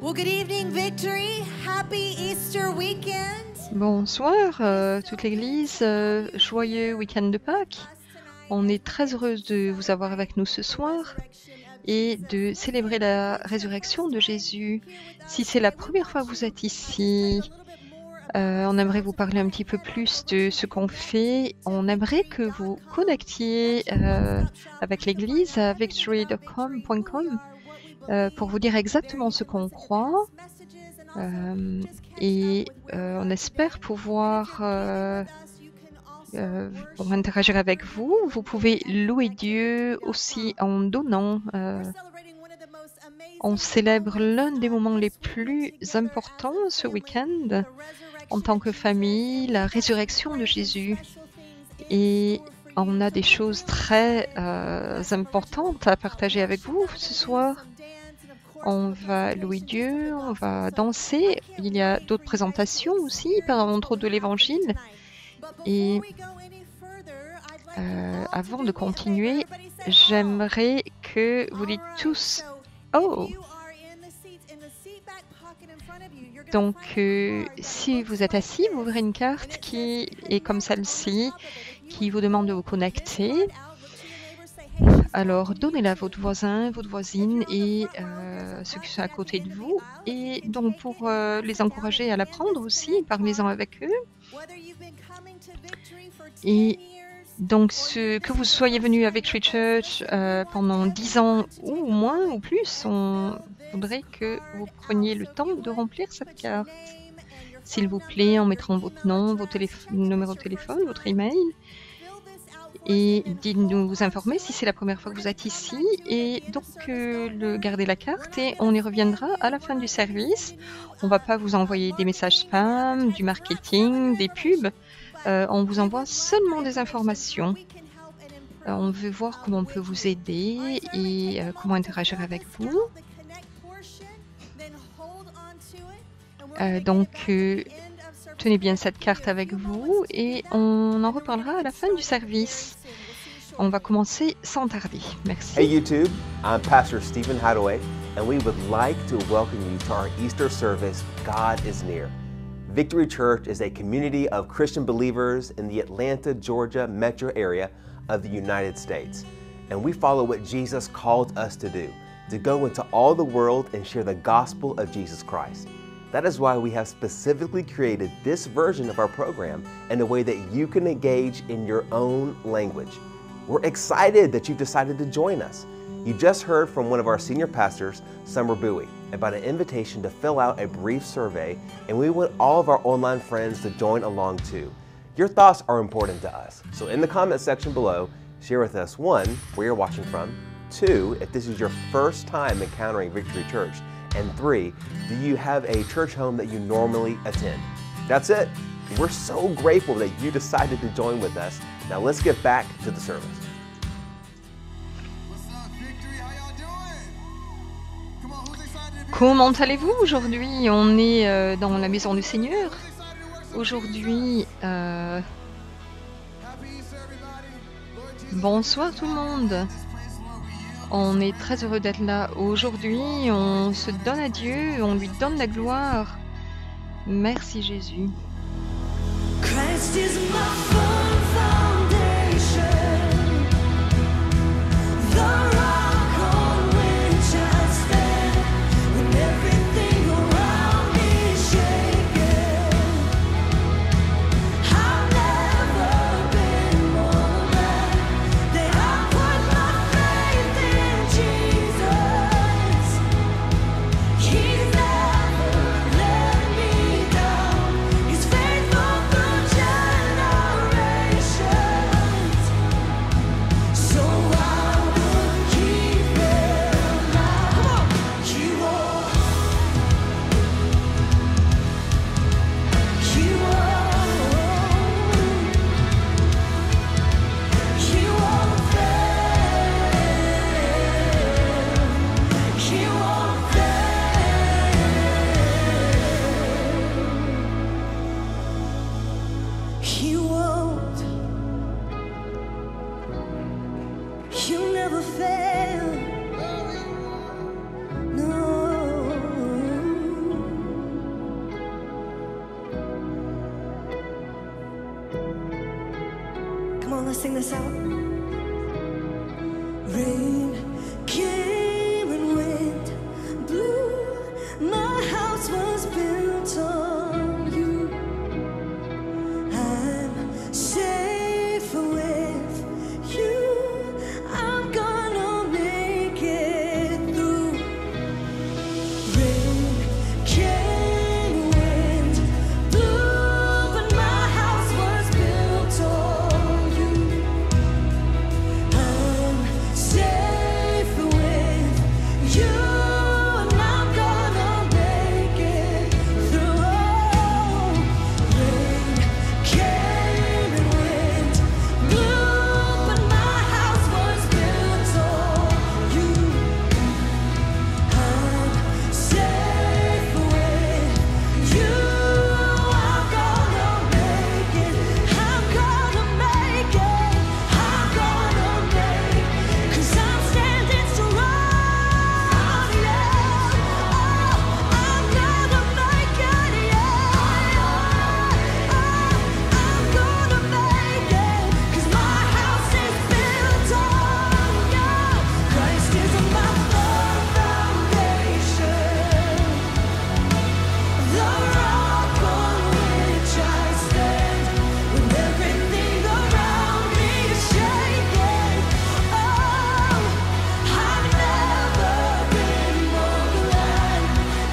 Well, good evening, Victory. Happy Easter weekend. Bonsoir, toute l'Église. Joyeux week-end de Pâques. On est très heureuse de vous avoir avec nous ce soir et de célébrer la résurrection de Jésus. Si c'est la première fois que vous êtes ici, on aimerait vous parler un petit peu plus de ce qu'on fait. On aimerait que vous connectiez avec l'Église à victory.com pour vous dire exactement ce qu'on croit. On espère pouvoir interagir avec vous. Vous pouvez louer Dieu aussi en donnant. On célèbre l'un des moments les plus importants ce week-end en tant que famille, la résurrection de Jésus. Et on a des choses très importantes à partager avec vous ce soir. On va louer Dieu, on va danser. Il y a d'autres présentations aussi pendant trop de l'Évangile. Et avant de continuer, j'aimerais que vous dites tous « Oh !» Donc, si vous êtes assis, vous verrez une carte qui est comme celle-ci, qui vous demande de vous connecter. Alors, donnez-la à votre voisin, votre voisine et ceux qui sont à côté de vous. Et donc, pour les encourager à la prendre aussi, parlez-en avec eux. Et donc, que vous soyez venu à Victory Church pendant 10 ans ou moins ou plus, on voudrait que vous preniez le temps de remplir cette carte. S'il vous plaît, en mettant votre nom, votre numéro de téléphone, votre email. Et nous informer si c'est la première fois que vous êtes ici. Et donc, gardez la carte et on y reviendra à la fin du service. On ne va pas vous envoyer des messages spam, du marketing, des pubs. On vous envoie seulement des informations. On veut voir comment on peut vous aider et comment interagir avec vous. Tenez bien cette carte avec vous et on en reparlera à la fin du service. On va commencer sans tarder. Merci. Hey YouTube, I'm Pastor Stephen Hadaway, and we would like to welcome you to our Easter service, God is Near. Victory Church is a community of Christian believers in the Atlanta, Georgia metro area of the United States. And we follow what Jesus called us to do, to go into all the world and share the gospel of Jesus Christ. That is why we have specifically created this version of our program in a way that you can engage in your own language. We're excited that you've decided to join us. You just heard from one of our senior pastors, Summer Bowie, about an invitation to fill out a brief survey, and we want all of our online friends to join along too. Your thoughts are important to us, so in the comment section below, share with us 1, where you're watching from, 2, if this is your first time encountering Victory Church, and 3, do you have a church home that you normally attend? That's it. We're so grateful that you decided to join with us. Now let's get back to the service. What's up, Victory? How y'all doing? Come on, who's excited to be Comment allez-vous aujourd'hui? On est dans la maison du Seigneur. Aujourd'hui, Happy Easter, everybody. Lord Jesus, bonsoir tout le monde. this place, Lord, we yield. On est très heureux d'être là aujourd'hui. On se donne à Dieu, on lui donne la gloire. Merci Jésus. Christ is my firm foundation, the rock on which I stand. When everything around me is shaking, I've never been more glad that I put my faith in Jesus. He's never let me down. He's faithful through generations. So I would let's sing this out. Rain came and wind blew. My house was built on you. I'm safe with you. I'm gonna make it through. Rain came, wind blew, but my house was built on you. I'm safe with you, and I'm gonna make it through. Rain came and wind blew, but my house was built on you. I'm safe with you. I'm gonna make it. I'm gonna make it. I'm gonna make it. 'Cause I'm standing strong. Yeah. Oh, I'm gonna make it. Yeah. I'm gonna make it. 'Cause my house is built on you. Christ is my firm foundation. The rock on which I stand when everything around me is shaking. Oh, I've never been more glad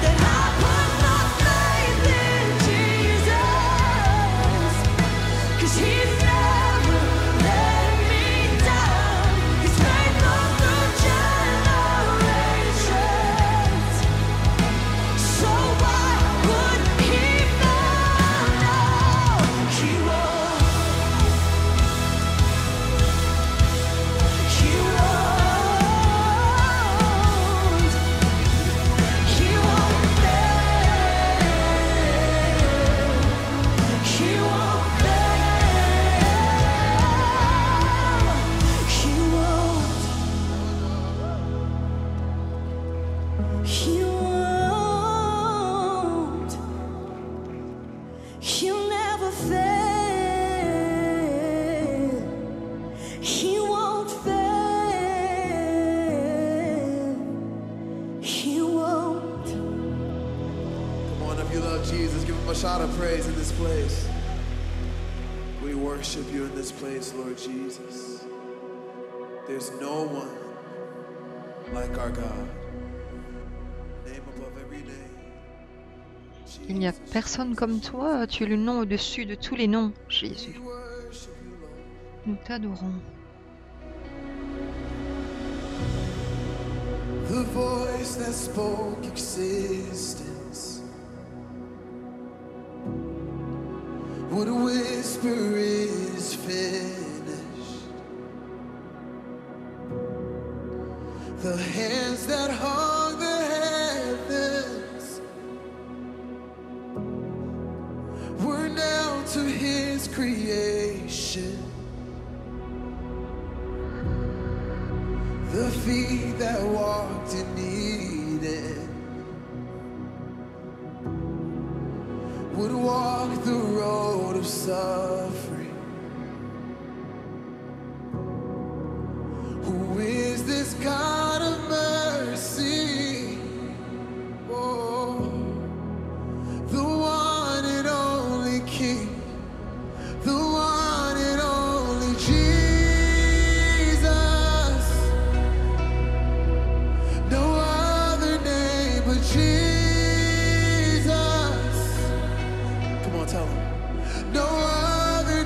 that I put my faith in Jesus. 'Cause He's never let me down. He's faithful through generations. So why would He fail now? He won't. He won't. He won't fail. He won't fail. He won't. He won't. He'll never fail. He won't fail. He won't. Come on, if you love Jesus, give him a shout of praise in this place. We worship you in this place, Lord Jesus. There's no one like our God. Name above every name. Il n'y a personne comme toi, tu es le nom au-dessus de tous les noms, Jésus. We worship you, Lord. Nous t'adorons. The voice that spoke existence would whisper is finished. The hands that hung the heavens were now to His creation. The feet that walked in Eden would walk the road of suffering. Who is this God of mercy? Oh, the one and only King, the one and only Jesus. No other name but Jesus. Come on, tell him. No other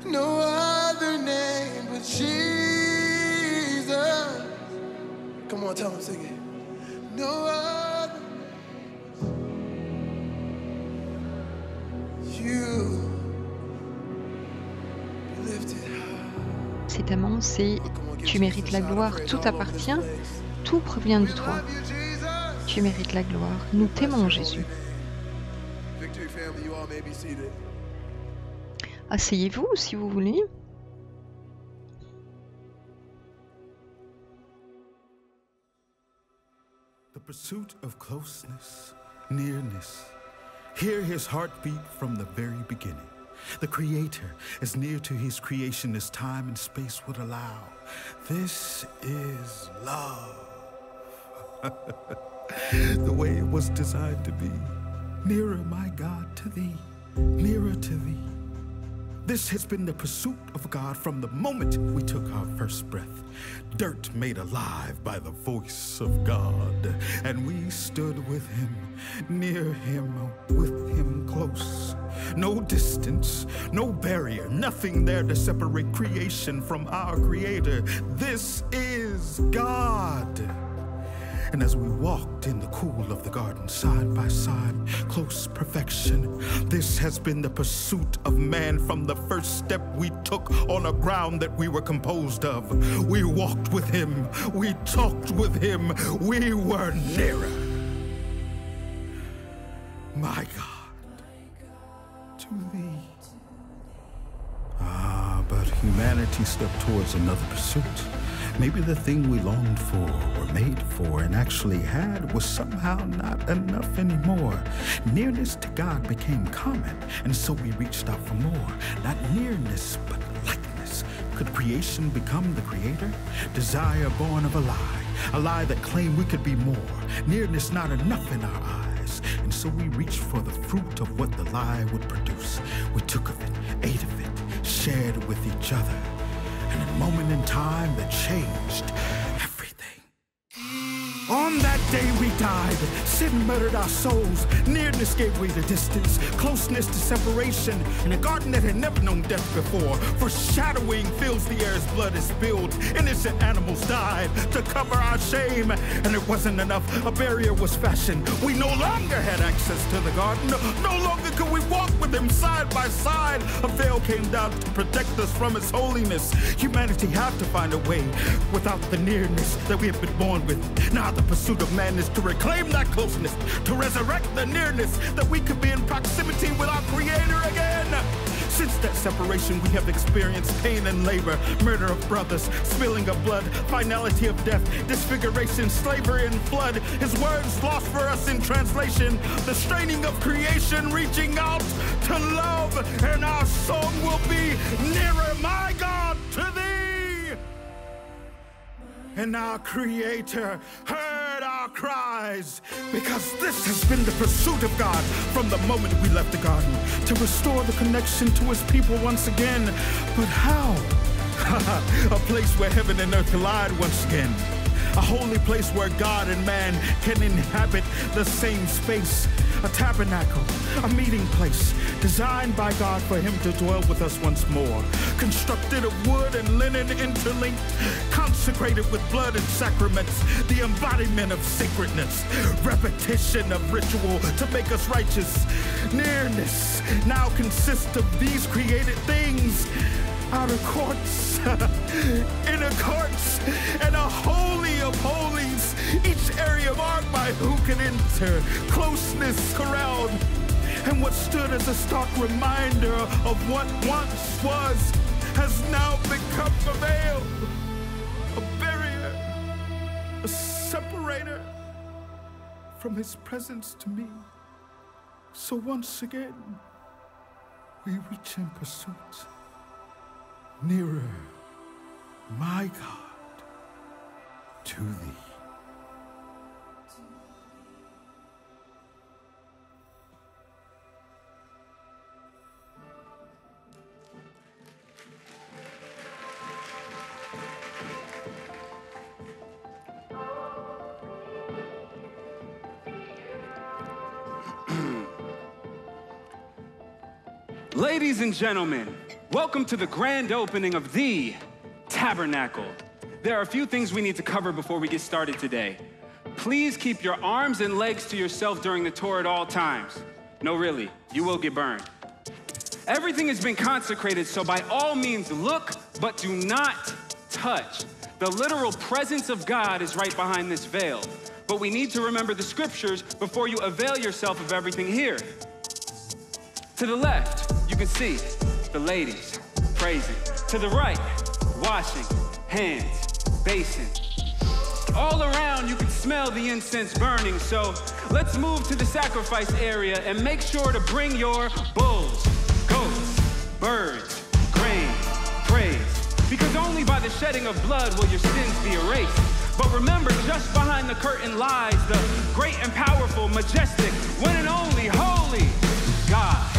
No other name but Jesus. Come on, tell him, sing it. No other. You be lifted high. Cet amant, c'est Come on, give tu Jesus mérites a la shout of gloire, praise tout all over this appartient, place. tout provient de We toi. love you, Jesus. Tu mérites la gloire. Nous t'aimons, Jésus. Victory family, you all may be seated. Asseyez-vous si vous voulez. The pursuit of closeness, nearness. Hear his heartbeat from the very beginning. The Creator, as near to his creation as time and space would allow. This is love. The way it was designed to be. Nearer, my God, to thee. Nearer to thee. This has been the pursuit of God from the moment we took our first breath. Dirt made alive by the voice of God. And we stood with him, near him, with him close. No distance, no barrier, nothing there to separate creation from our Creator. This is God. And as we walked in the cool of the garden side by side, close perfection, this has been the pursuit of man from the first step we took on a ground that we were composed of. We walked with him, we talked with him, we were nearer. My God, to thee. But humanity stepped towards another pursuit. Maybe the thing we longed for, were made for, and actually had was somehow not enough anymore. Nearness to God became common, and so we reached out for more. Not nearness, but likeness. Could creation become the Creator? Desire born of a lie that claimed we could be more. Nearness not enough in our eyes, and so we reached for the fruit of what the lie would produce. We took of it, ate of it, shared with each other. And a moment in time that changed everything. On that day we died, sin murdered our souls, nearness gave way to distance, closeness to separation, in a garden that had never known death before. Foreshadowing fills the air as blood is spilled, innocent animals died to cover our shame, and it wasn't enough, a barrier was fashioned. We no longer had access to the garden, no longer could we walk with him side by side. A veil came down to protect us from his holiness. Humanity had to find a way without the nearness that we have been born with. Now the pursuit of man is to reclaim that closeness, to resurrect the nearness that we could be in proximity with our Creator again. Since that separation, we have experienced pain and labor, murder of brothers, spilling of blood, finality of death, disfiguration, slavery and flood. His words lost for us in translation, the straining of creation reaching out to love, and our song will be nearer, my God, to thee. And our Creator heard our cries, because this has been the pursuit of God from the moment we left the garden, to restore the connection to his people once again. But how? A place where heaven and earth collide once again. A holy place where God and man can inhabit the same space. A tabernacle, a meeting place, designed by God for him to dwell with us once more. Constructed of wood and linen interlinked, consecrated with blood and sacraments, the embodiment of sacredness, repetition of ritual to make us righteous. Nearness now consists of these created things. Outer courts, inner courts, and a holy of holies. Each area marked by who can enter, closeness corralled. And what stood as a stark reminder of what once was has now become a veil, a barrier, a separator from his presence to me. So once again, we reach in pursuit. Nearer, my God, to thee. Ladies and gentlemen, welcome to the grand opening of the Tabernacle. There are a few things we need to cover before we get started today. Please keep your arms and legs to yourself during the tour at all times. No, really, you will get burned. Everything has been consecrated, so by all means look, but do not touch. The literal presence of God is right behind this veil. But we need to remember the scriptures before you avail yourself of everything here. To the left, you can see the ladies praising. To the right, washing, hands, basin. All around, you can smell the incense burning. So let's move to the sacrifice area and make sure to bring your bulls, goats, birds, grain, praise. Because only by the shedding of blood will your sins be erased. But remember, just behind the curtain lies the great and powerful, majestic, one and only, holy God.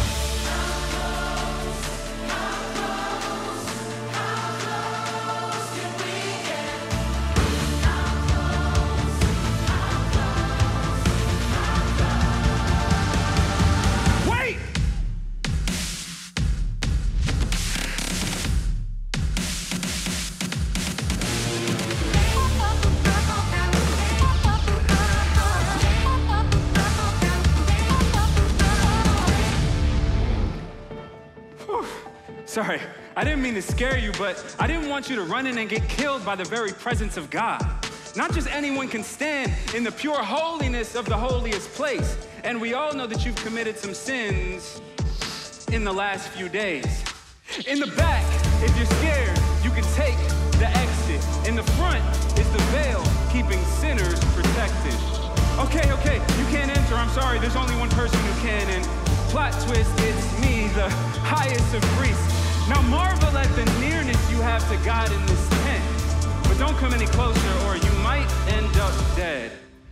Sorry, I didn't mean to scare you, but I didn't want you to run in and get killed by the very presence of God. Not just anyone can stand in the pure holiness of the holiest place. And we all know that you've committed some sins in the last few days. In the back, if you're scared, you can take the exit. In the front is the veil, keeping sinners protected. Okay, you can't enter, I'm sorry, there's only one person who can, and plot twist, it's me, the highest of priests. Now marvel at the nearness you have to God in this tent. But don't come any closer or you might end up dead.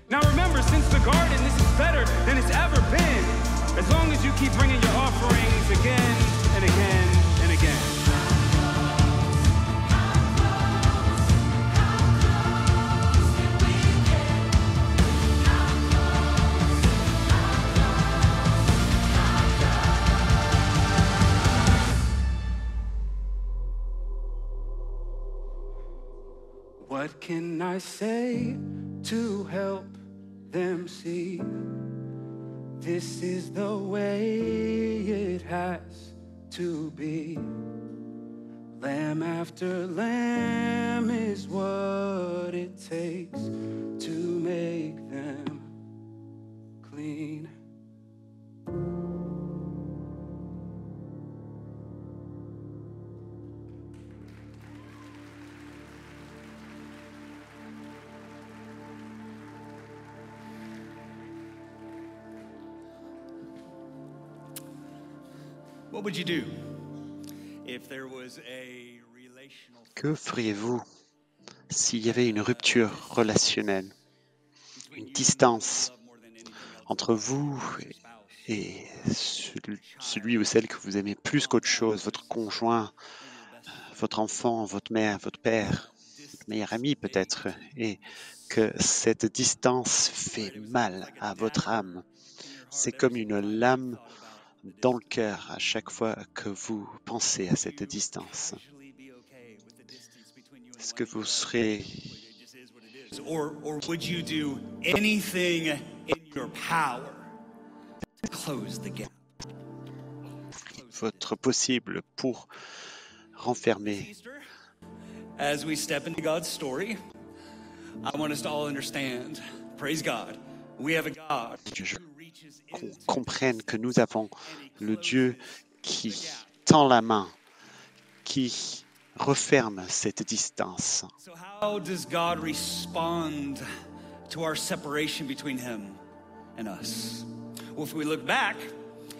Now remember, since the garden, this is better than it's ever been. As long as you keep bringing your offerings again and again and again. What can I say to help them see? This is the way it has to be. Lamb after lamb is what it takes to make them clean. What would you do if there was a relational... Que feriez-vous s'il y avait une rupture relationnelle, une distance entre vous et celui ou celle que vous aimez plus qu'autre chose, votre conjoint, votre enfant, votre mère, votre père, votre meilleur ami peut-être, et que cette distance fait mal à votre âme. C'est comme une lame dans le cœur à chaque fois que vous pensez à cette distance. Est-ce que vous serez... Or would you do anything in your power to close the gap? Votre possible pour renfermer. As we step into God's story, I want us to all understand, praise God, we have a God. Qu'on comprenne que nous avons le Dieu qui tend la main, qui referme cette distance. So how does God respond to our separation between him and us? Well, if we look back,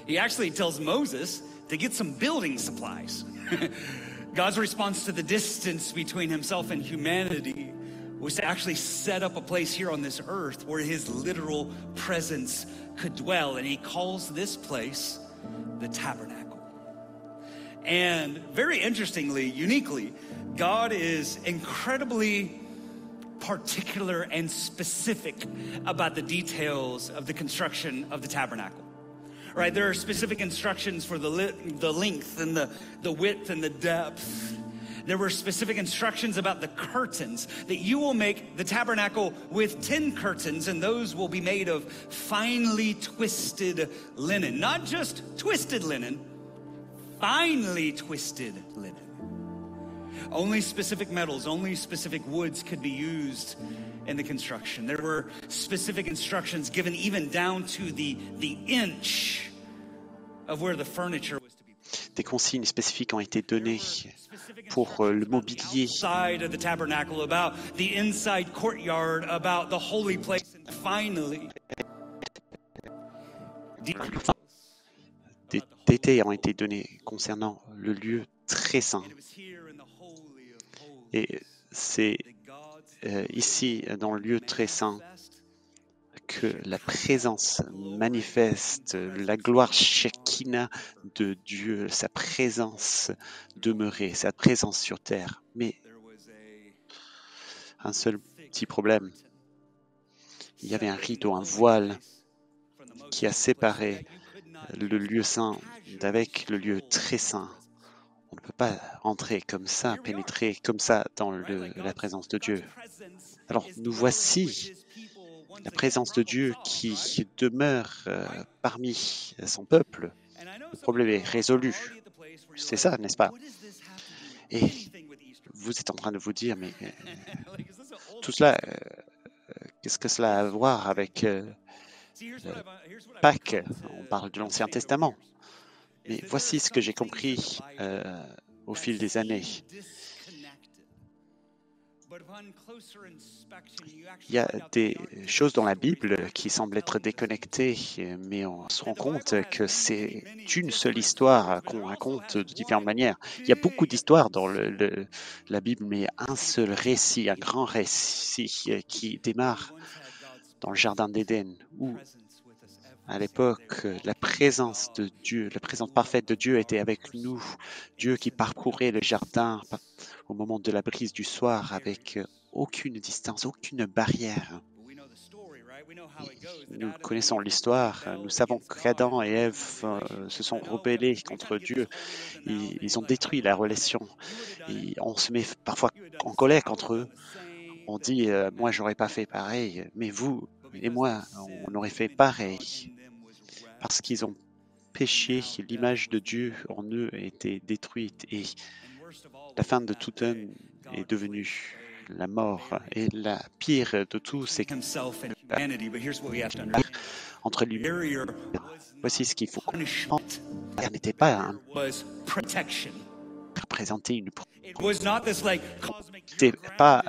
he actually tells Moses to get some building supplies. God's response to the distance between himself and humanity was to actually set up a place here on this earth where his literal presence could dwell. And he calls this place the tabernacle. And very interestingly, uniquely, God is incredibly particular and specific about the details of the construction of the tabernacle. right? There are specific instructions for the length and the width and the depth. There were specific instructions about the curtains, that you will make the tabernacle with 10 curtains, and those will be made of finely twisted linen. Not just twisted linen, finely twisted linen. Only specific metals, only specific woods could be used in the construction. There were specific instructions given even down to the inch of where the furniture was to be. Des consignes spécifiques ont été données pour le mobilier. Side of the tabernacle, about the inside courtyard, about the holy place, and finally, Des détails ont été donnés concernant le lieu très saint. it was here in the holy of holies Et c'est that God's ici, dans le lieu très saint, que la présence manifeste, la gloire Shekinah de Dieu, sa présence demeurait, sa présence sur terre. Mais there was un seul petit problème, il y avait un rideau, un voile qui a séparé le lieu saint d'avec le lieu très saint. On ne peut pas entrer comme ça, pénétrer comme ça dans la présence de Dieu. Alors nous voici la présence de Dieu qui demeure parmi son peuple. Le problème est résolu. C'est ça, n'est-ce pas? Et vous êtes en train de vous dire, mais tout cela, qu'est-ce que cela a à voir avec Pâques? On parle de l'Ancien Testament. Mais voici ce que j'ai compris au fil des années. Il y a des choses dans la Bible qui semblent être déconnectées, mais on se rend compte que c'est une seule histoire qu'on raconte de différentes manières. Il y a beaucoup d'histoires dans la Bible, mais un seul récit, un grand récit qui démarre dans le Jardin d'Éden, où à l'époque, la présence de Dieu, la présence parfaite de Dieu était avec nous. Dieu qui parcourait le jardin au moment de la brise du soir avec aucune distance, aucune barrière. Nous connaissons l'histoire, nous savons qu'Adam et Ève se sont rebellés contre Dieu. Ils ont détruit la relation. Et on se met parfois en colère contre eux. On dit, moi j'aurais pas fait pareil, mais vous et moi, on aurait fait pareil. Parce qu'ils ont péché, l'image de Dieu en eux a été détruite et la fin de tout homme est devenue la mort. Et la pire de tout, c'est que entre lui, voici ce qu'il faut comprendre. Elle n'était pas représenter une c'était pas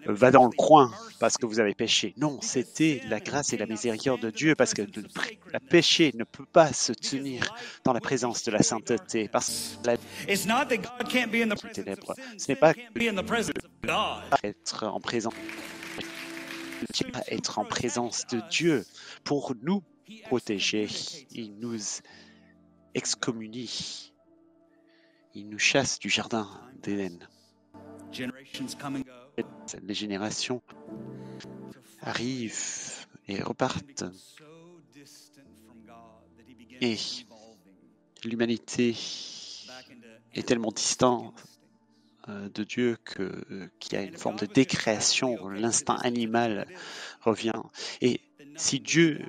va dans le coin parce que vous avez péché. Non, c'était la grâce et la miséricorde de Dieu parce que le péché ne peut pas se tenir dans la présence de la sainteté parce que ténèbres. Ce n'est pas être en présence être en présence de Dieu pour nous protéger. Il nous excommunie. Il nous chasse du jardin d'Éden. Les générations arrivent et repartent. Et l'humanité est tellement distante de Dieu qu'il y a une forme de décréation. L'instinct animal revient. Et si Dieu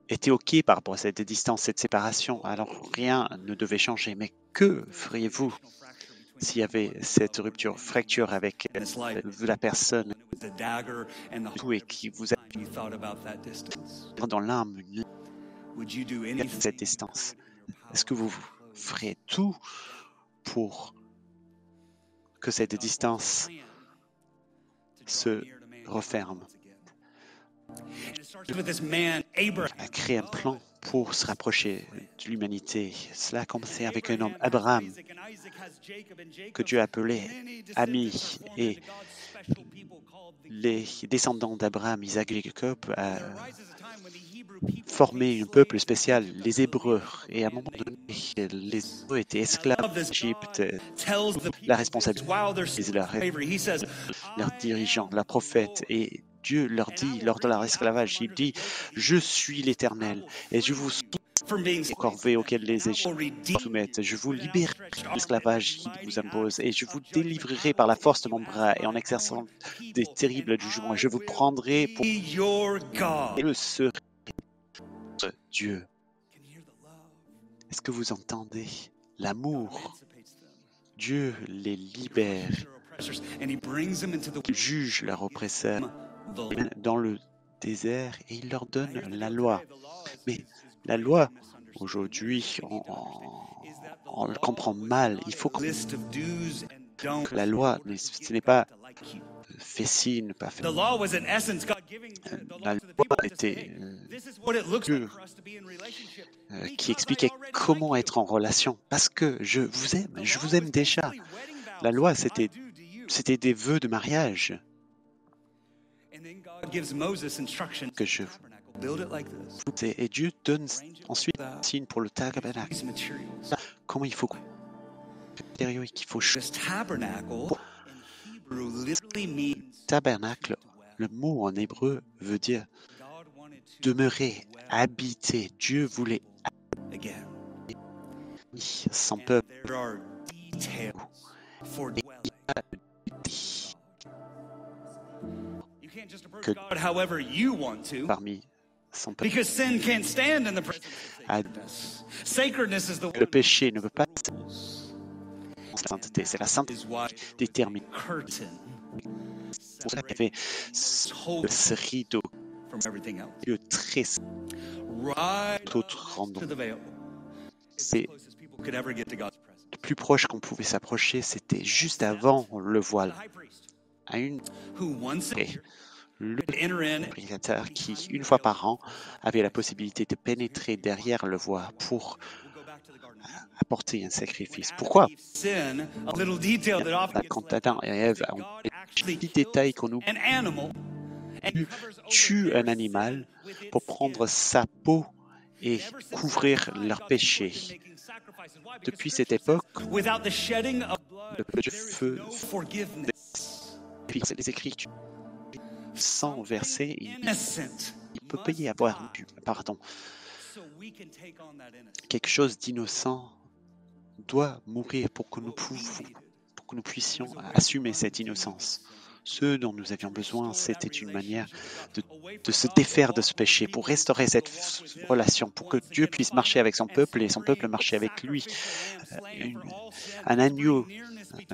était OK par rapport à cette distance, cette séparation, alors rien ne devait changer. Mais que feriez-vous s'il y avait cette rupture, fracture avec la personne et qui vous a dans l'âme cette distance? Est-ce que vous ferez tout pour que cette distance se referme? A créé un plan pour se rapprocher de l'humanité. Cela a commencé avec un homme, Abraham, que Dieu appelait ami. Et les descendants d'Abraham, Isaac et Jacob, formaient un peuple spécial, les Hébreux. Et à un moment donné, les Hébreux étaient esclaves d'Égypte. La responsabilité de leurs dirigeants, la prophète. Et Dieu leur dit, lors de leur esclavage, il dit « Je suis l'Éternel et je vous corvées auxquelles les Égyptiens se soumettent. Je vous libérerai de l'esclavage qui vous impose et je vous délivrerai par la force de mon bras et en exerçant des terribles jugements. Je vous prendrai pour le serai votre Dieu. Est-ce que vous entendez l'amour? Dieu les libère, il juge leurs oppresseurs dans le désert et il leur donne la loi. Mais la loi, aujourd'hui, on le comprend mal. Il faut que la loi, ce n'est pas fait ci, ne pas fait. La loi était Dieu qui expliquait comment être en relation. Parce que je vous aime déjà. La loi, c'était des vœux de mariage que je et Dieu donne ensuite un signe pour le tabernacle. Comment il faut qu'il faut tabernacle, le mot en hébreu veut dire demeurer, habiter. Dieu voulait habiter son peuple. Que parmi son peuple. Le péché ne peut pas être la sainteté, c'est la sainteté qui détermine. Pour ça qu'il y avait ce rideau, Dieu très d'autres randons. C'est le plus proche qu'on pouvait s'approcher, c'était juste avant le voile. À une le sacrificateur qui, une fois par an, avait la possibilité de pénétrer derrière le voile pour apporter un sacrifice. Pourquoi? Quand Adam et Ève ont des petits détails qu'on oublie, Dieu tue un animal pour prendre sa peau et couvrir leurs péchés. Depuis cette époque, le feu, c'est les Écritures. Sans verser, il peut pas y avoir quelque chose d'innocent doit mourir pour que nous puissions assumer cette innocence. Ce dont nous avions besoin, c'était une manière de se défaire de ce péché, pour restaurer cette relation, pour que Dieu puisse marcher avec son peuple et son peuple marcher avec lui. Un agneau,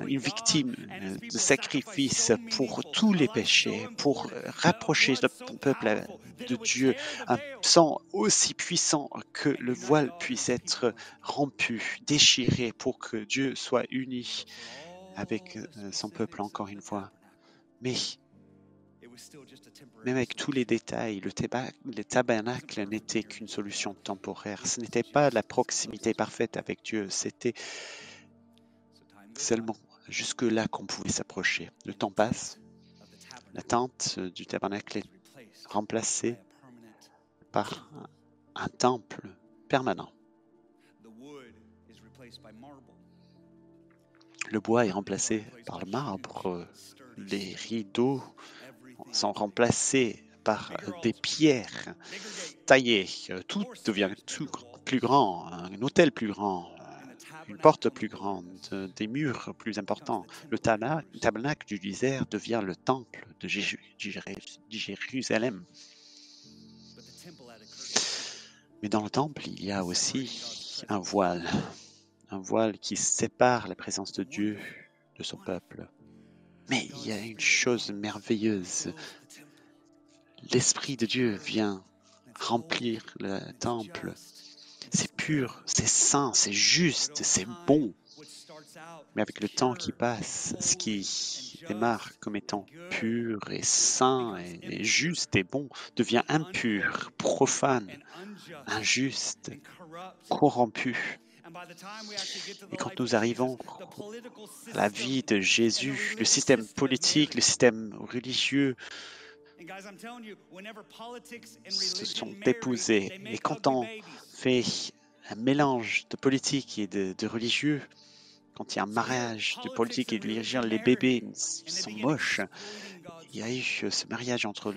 une victime de sacrifice pour tous les péchés, pour rapprocher le peuple de Dieu, un sang aussi puissant que le voile puisse être rompu, déchiré, pour que Dieu soit uni avec son peuple encore une fois. Mais même avec tous les détails, le tabernacle n'était qu'une solution temporaire. Ce n'était pas la proximité parfaite avec Dieu, c'était seulement jusque-là qu'on pouvait s'approcher. Le temps passe, la tente du tabernacle est remplacée par un temple permanent. Le bois est remplacé par le marbre. Les rideaux sont remplacés par des pierres taillées. Tout devient plus grand, un autel plus grand, une porte plus grande, des murs plus importants. Le tabernacle du désert devient le temple de Jérusalem. Mais dans le temple, il y a aussi un voile qui sépare la présence de Dieu de son peuple. Mais il y a une chose merveilleuse. L'Esprit de Dieu vient remplir le temple. C'est pur, c'est saint, c'est juste, c'est bon. Mais avec le temps qui passe, ce qui démarre comme étant pur et saint et juste et bon devient impur, profane, injuste, corrompu. Et quand nous arrivons à la vie de Jésus, le système politique, le système religieux se sont épousés. Et quand on fait un mélange de politique et de religieux, quand il y a un mariage de politique et de religieux, les bébés sont moches. Il y a eu ce mariage entre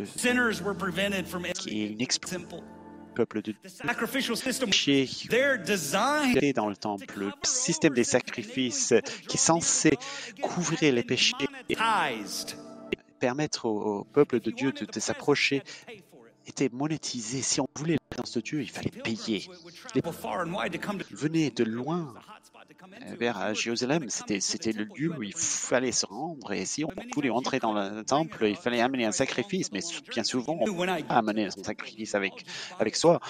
qui est une explosion. peuple de The sacrificial system, péché they're designed dans le temple, le système des sacrifices qui est censé couvrir les péchés et monetized. permettre au peuple de Dieu de s'approcher était monétisé. Si on voulait la présence de Dieu, il fallait payer. Les venaient de loin vers Jérusalem, c'était le lieu où il fallait se rendre. Et si on voulait entrer dans le temple, il fallait amener un sacrifice. Mais bien souvent, on peut pas amener son sacrifice avec soi.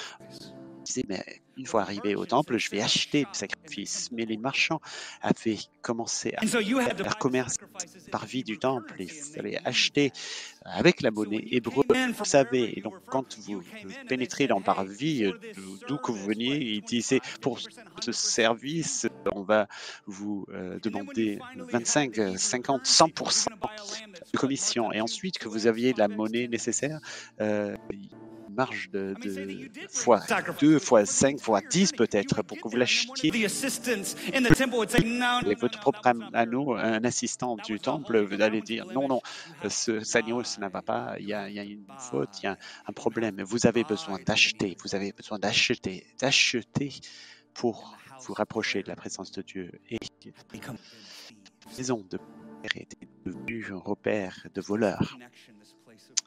On disait, mais une fois arrivé au temple, je vais acheter le sacrifice. Mais les marchands avaient commencé à faire commerce par vie du temple. Il fallait acheter avec la monnaie hébreu, vous savez. Et donc, quand vous pénétrez dans parvis, d'où que vous veniez, il disait, pour ce service, on va vous demander 25, 50, 100% de commission. Et ensuite, que vous aviez la monnaie nécessaire, marge de fois 2, fois 5, fois 10 peut-être pour que vous l'achetiez. Avec votre propre anneau, un assistant du temple, vous allez dire non, cet agneau, ça ne va pas, il y a une faute, il y a un problème. Vous avez besoin d'acheter, d'acheter pour vous rapprocher de la présence de Dieu. Et la maison de Père était devenue un repère de voleurs.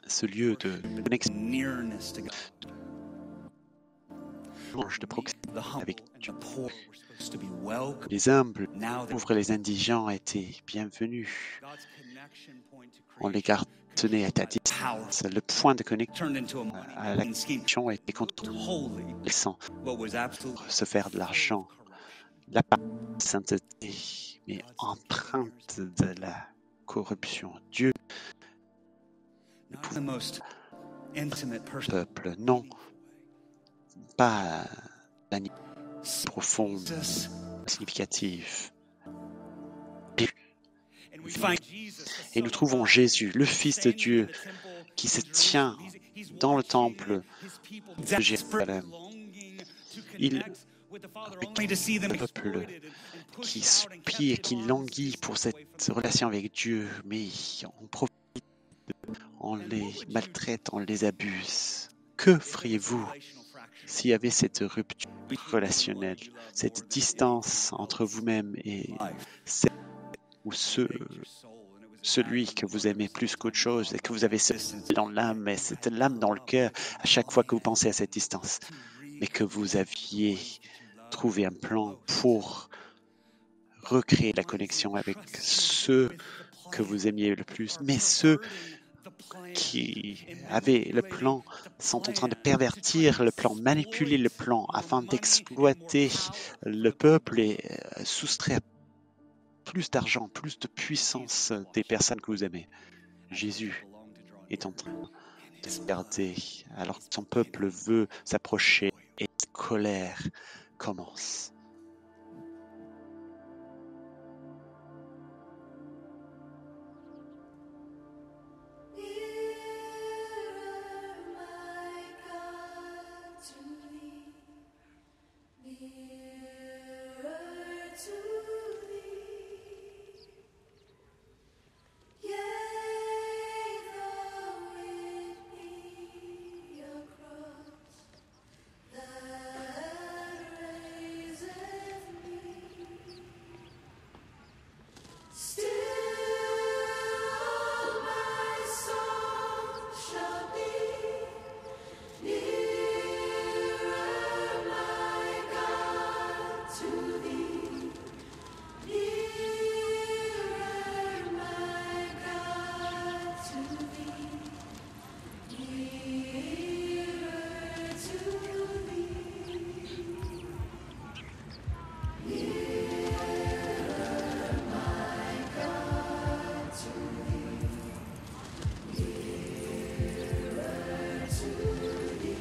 Ce lieu de connexion, de proximité avec Dieu. Les humbles, les pauvres, les indigents étaient bienvenus. On les tenait à distance. Le point de connexion à la connexion était contrôlé, laissant se faire de l'argent. La sainteté, mais empreinte de la corruption. Dieu peuple, non, pas l'animation profonde, significative. Et nous trouvons Jésus, le Fils de Dieu, qui se tient dans le temple de Jérusalem. Il le peuple qui supplie et qui languit pour cette relation avec Dieu, mais on profite. On les maltraite, on les abuse. Que feriez-vous s'il y avait cette rupture relationnelle, cette distance entre vous-même et celui que vous aimez plus qu'autre chose et que vous avez dans l'âme, et cette lame dans le cœur à chaque fois que vous pensez à cette distance, mais que vous aviez trouvé un plan pour recréer la connexion avec ceux que vous aimiez le plus, mais ceux qui avaient le plan sont en train de pervertir le plan, manipuler le plan afin d'exploiter le peuple et soustraire plus d'argent, plus de puissance des personnes que vous aimez. Jésus est en train de se garder alors que son peuple veut s'approcher et sa colère commence.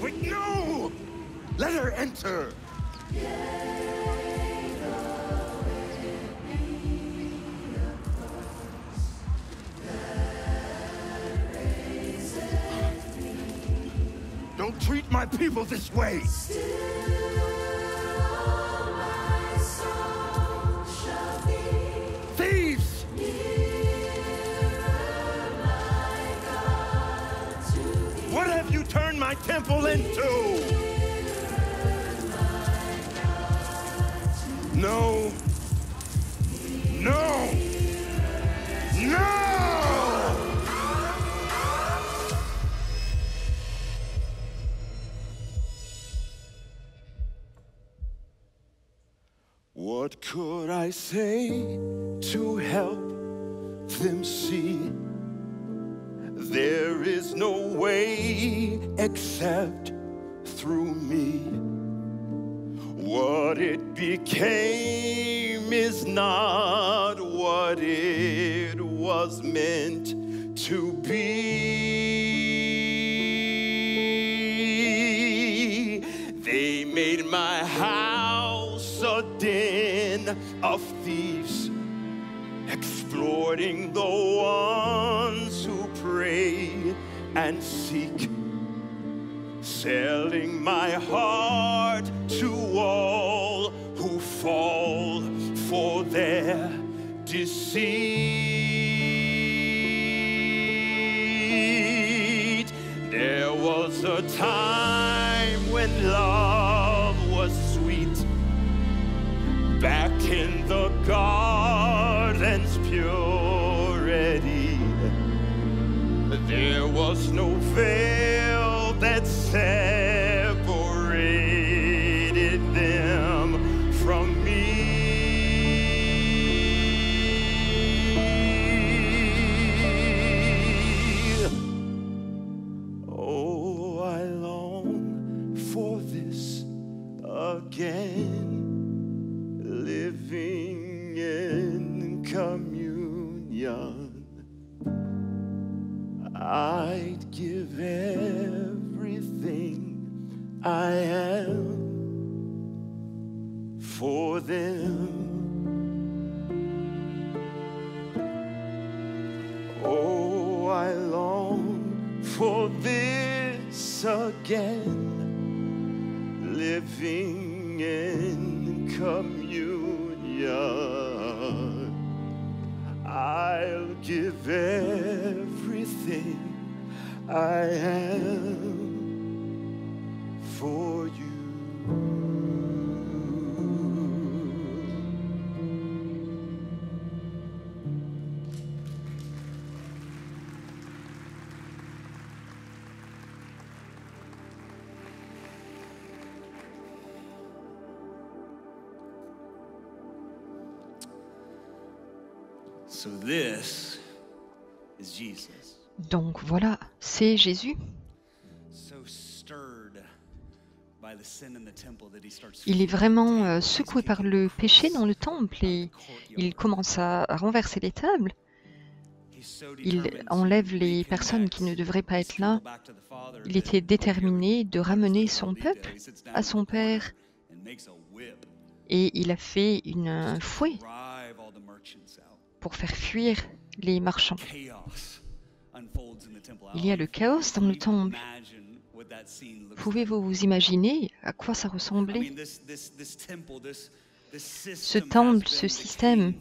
Wait, no! Let her enter! Don't treat my people this way! Thieves! What have you turned my temple into? No. No. No. What could I say to help them see? There is no way except through me. What it became is not what it was meant to be. They made my house a den of thieves, exploiting the ones who pray and seek, selling my heart to all who fall for their deceit. There was a time when love was sweet, back in the garden's purity. There was no veil that separated them from me. Oh, I long for this again, living in communion. I'd give everything I am for them. Oh, I long for this again, living in communion. I'll give everything I am for you. So this is Jesus. Donc voilà, c'est Jésus. So stirred by the sin in the temple that he starts Il est vraiment secoué par le péché dans le temple et il commence à renverser les tables. Il enlève les personnes qui ne devraient pas être là. Il était déterminé de ramener son peuple à son Père et il a fait un fouet pour faire fuir les marchands. Il y a le chaos dans le temple. Pouvez-vous vous imaginer à quoi ça ressemblait? Ce temple, ce système,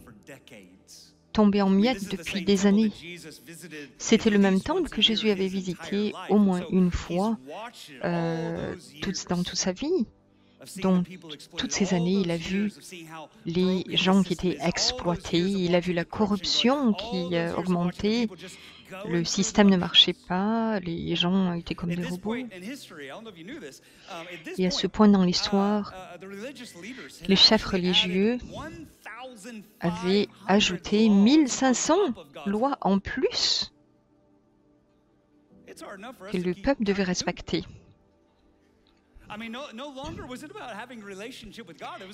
tombé en miettes depuis des années. C'était le même temple que Jésus avait visité au moins une fois dans toute sa vie. Donc, toutes ces années, il a vu les gens qui étaient exploités, il a vu la corruption qui augmentait, le système ne marchait pas, les gens étaient comme des robots. Et à ce point dans l'histoire, les chefs religieux avaient ajouté 1500 lois en plus que le peuple devait respecter.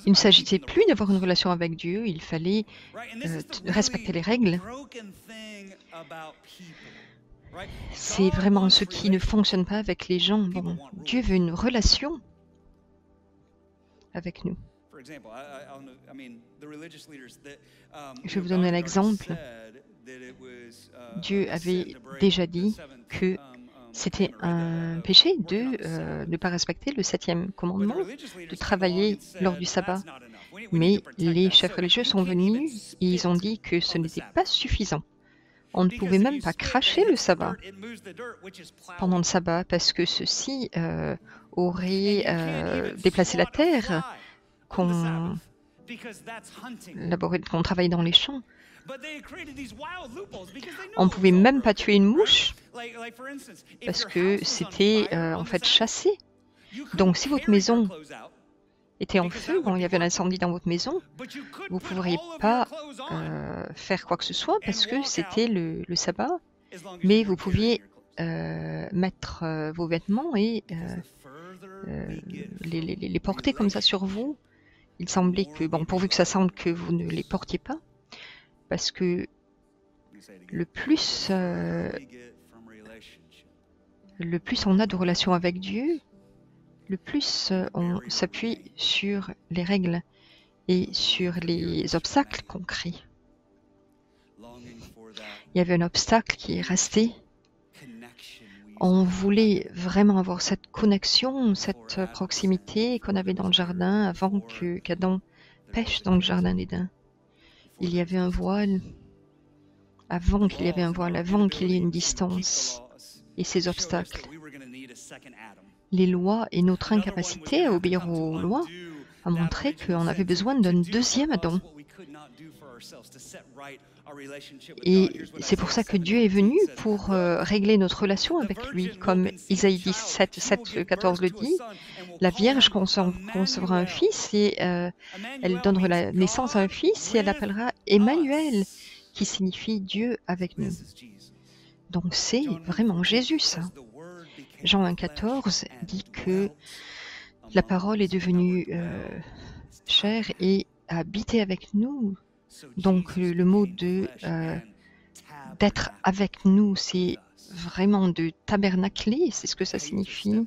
Il ne s'agissait plus d'avoir une relation avec Dieu, il fallait respecter les règles. C'est vraiment ce qui ne fonctionne pas avec les gens. Bon, Dieu veut une relation avec nous. Je vais vous donner un exemple. Dieu avait déjà dit que c'était un péché de ne pas respecter le 7e commandement, de travailler lors du sabbat. Mais les chefs religieux sont venus et ils ont dit que ce n'était pas suffisant. On ne pouvait même pas cracher le sabbat pendant le sabbat parce que ceci aurait déplacé la terre, qu'on laborer, qu'on travaille dans les champs. On ne pouvait même pas tuer une mouche parce que c'était en fait chassé. Donc si votre maison était en feu, bon, il y avait un incendie dans votre maison, vous ne pourriez pas faire quoi que ce soit parce que c'était le sabbat, mais vous pouviez mettre vos vêtements et les porter comme ça sur vous. Il semblait que, bon, pourvu que ça semble que vous ne les portiez pas, parce que le plus on a de relations avec Dieu, le plus on s'appuie sur les règles et sur les obstacles qu'on crée. Il y avait un obstacle qui est resté. On voulait vraiment avoir cette connexion, cette proximité qu'on avait dans le jardin avant qu'Adam pêche dans le jardin d'Éden. Il y avait un voile, avant qu'il y ait une distance et ces obstacles. Les lois et notre incapacité à obéir aux lois a montré qu'on avait besoin d'un deuxième Adam. Et c'est pour ça que Dieu est venu pour régler notre relation avec lui. Comme Isaïe 17, 7, 14 le dit, la Vierge concevra un fils et elle donnera la naissance à un fils et elle l'appellera Emmanuel, qui signifie Dieu avec nous. Donc c'est vraiment Jésus, ça. Jean 1,14 dit que la parole est devenue chair et a habité avec nous. Donc le mot d'être avec nous, c'est vraiment de tabernacler, c'est ce que ça signifie.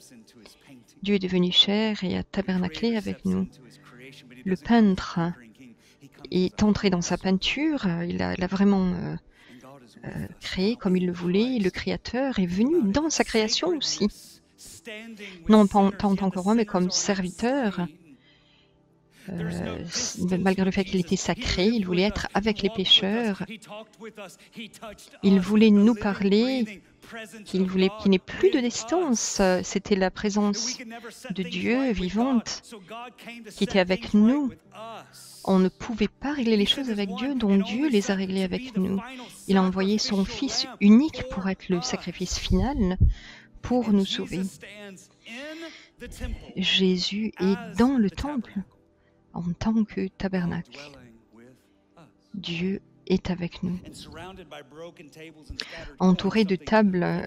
Dieu est devenu chair et a tabernaclé avec nous. Le peintre est entré dans sa peinture, il a vraiment créé comme il le voulait, et le Créateur est venu dans sa création aussi. Non pas en tant que roi, mais comme serviteur. Malgré le fait qu'il était sacré, il voulait être avec les pécheurs. Il voulait nous parler, qu'il n'ait plus de distance. C'était la présence de Dieu vivante qui était avec nous. On ne pouvait pas régler les choses avec Dieu, donc Dieu les a réglées avec nous. Il a envoyé son Fils unique pour être le sacrifice final pour nous sauver. Jésus est dans le temple en tant que tabernacle. Dieu est avec nous. Entouré de tables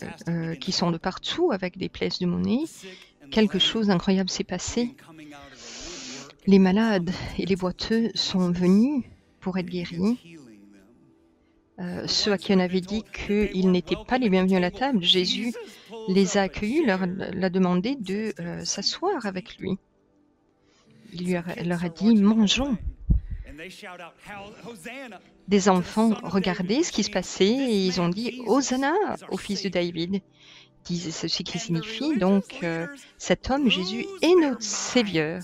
qui sont de partout avec des pièces de monnaie, quelque chose d'incroyable s'est passé. Les malades et les boiteux sont venus pour être guéris. Ceux à qui on avait dit qu'ils n'étaient pas les bienvenus à la table, Jésus les a accueillis, leur a demandé de s'asseoir avec lui. Il leur a dit « Mangeons ». Des enfants regardaient ce qui se passait et ils ont dit « Hosanna au fils de David ». C'est ce qui signifie donc cet homme, Jésus, est notre Sauveur.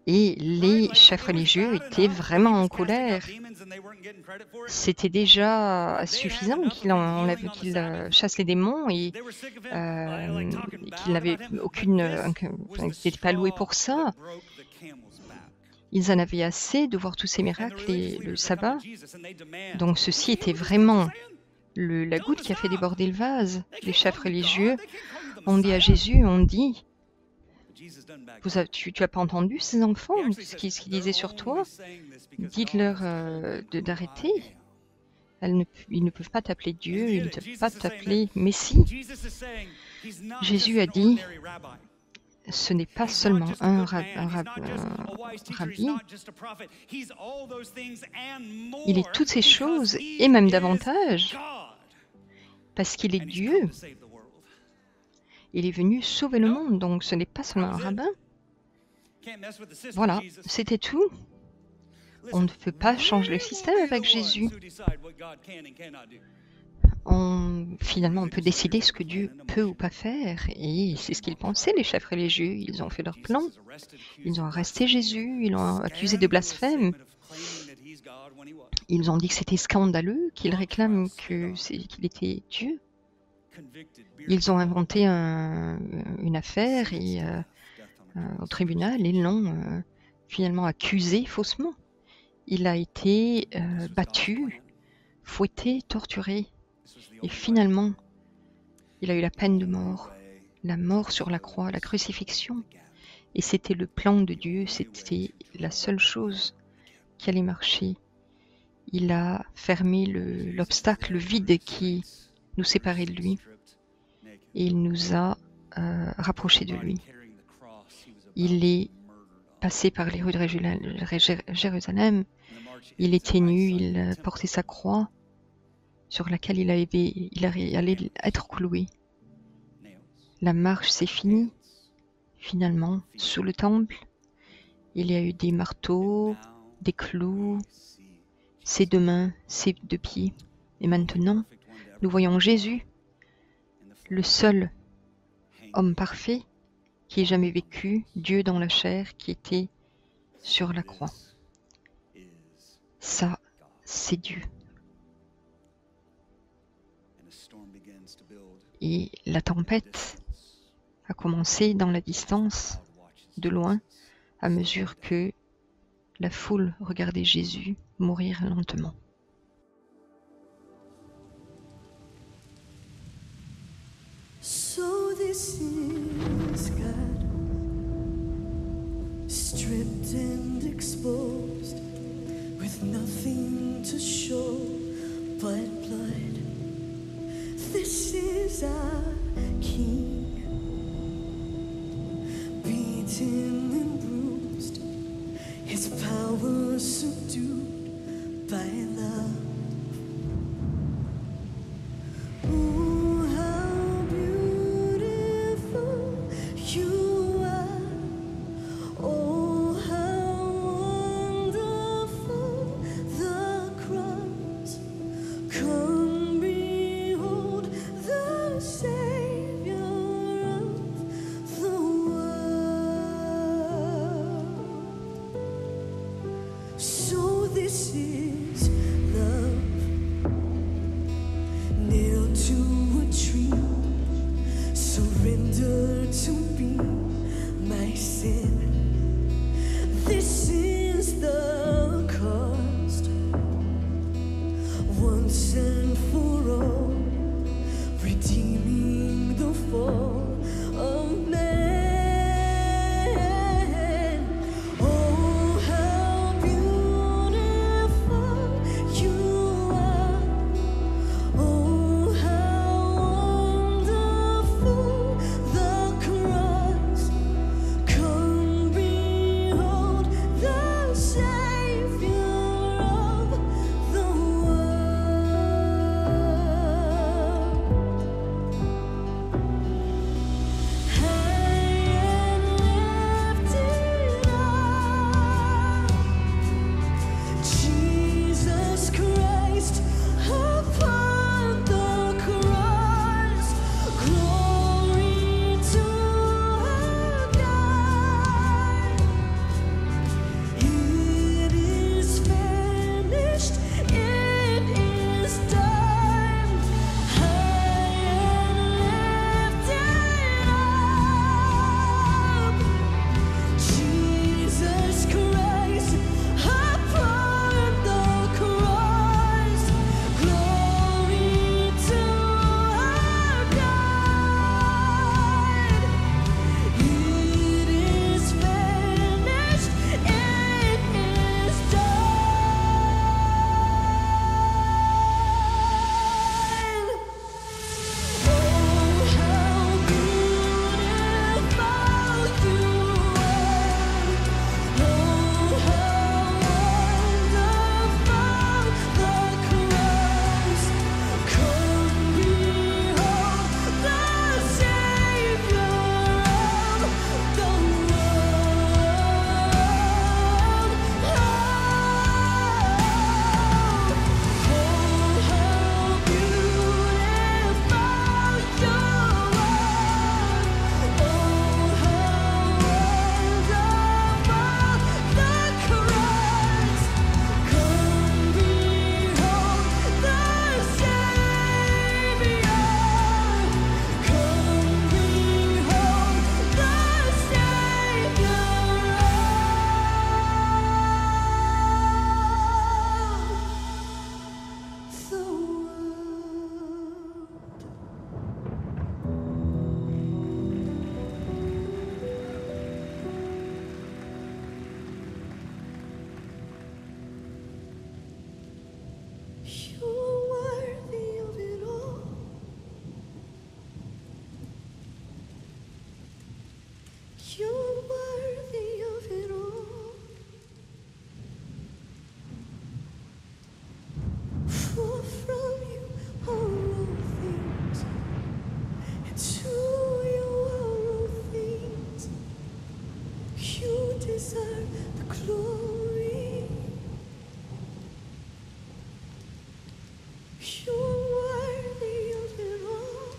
Et les chefs religieux étaient vraiment en colère. C'était déjà suffisant qu'il chasse les démons et qu'il n'avait qu'il n'était pas loué pour ça. Ils en avaient assez de voir tous ces miracles et le sabbat. Donc ceci était vraiment la goutte qui a fait déborder le vase. Les chefs religieux ont dit à Jésus, tu n'as pas entendu ces enfants, ce qu'ils disaient sur toi? Dites-leur d'arrêter. Ils ne peuvent pas t'appeler Dieu, ils ne peuvent pas t'appeler Messie. Jésus a dit, ce n'est pas seulement un rabbi, il est toutes ces choses et même davantage, parce qu'il est Dieu. Il est venu sauver le monde, donc ce n'est pas seulement un rabbin. Voilà, c'était tout. On ne peut pas changer le système avec Jésus. Finalement, on peut décider ce que Dieu peut ou pas faire. Et c'est ce qu'ils pensaient, les chefs religieux. Ils ont fait leur plan. Ils ont arrêté Jésus. Ils l'ont accusé de blasphème. Ils ont dit que c'était scandaleux, qu'il réclame qu'il était Dieu. Ils ont inventé une affaire et, au tribunal et l'ont finalement accusé faussement. Il a été battu, fouetté, torturé. Et finalement, il a eu la peine de mort, la mort sur la croix, la crucifixion. Et c'était le plan de Dieu, c'était la seule chose qui allait marcher. Il a fermé l'obstacle, le vide qui nous séparait de lui. Et il nous a rapprochés de lui. Il est passé par les rues de Jérusalem. Il était nu, il portait sa croix sur laquelle il allait être cloué. La marche s'est finie. Finalement, sous le temple, il y a eu des marteaux, des clous, ses 2 mains, ses 2 pieds. Et maintenant, nous voyons Jésus, le seul homme parfait qui ait jamais vécu, Dieu dans la chair, qui était sur la croix. Ça, c'est Dieu. Et la tempête a commencé dans la distance, de loin, à mesure que la foule regardait Jésus mourir lentement. So this is God, stripped and exposed, with nothing to show but blood. This is our King, beaten and bruised, his power subdued by love. Ooh, how beautiful you are. Oh, how wonderful the cross. Come behold the Savior of the world. So this is love, nailed to a tree, surrender to be my sin. This is the cost, once and for all, redeeming the fall of man. Oh, how beautiful you are. Oh, how wonderful the cross. Come behold the Savior of the world. You're worthy of it all.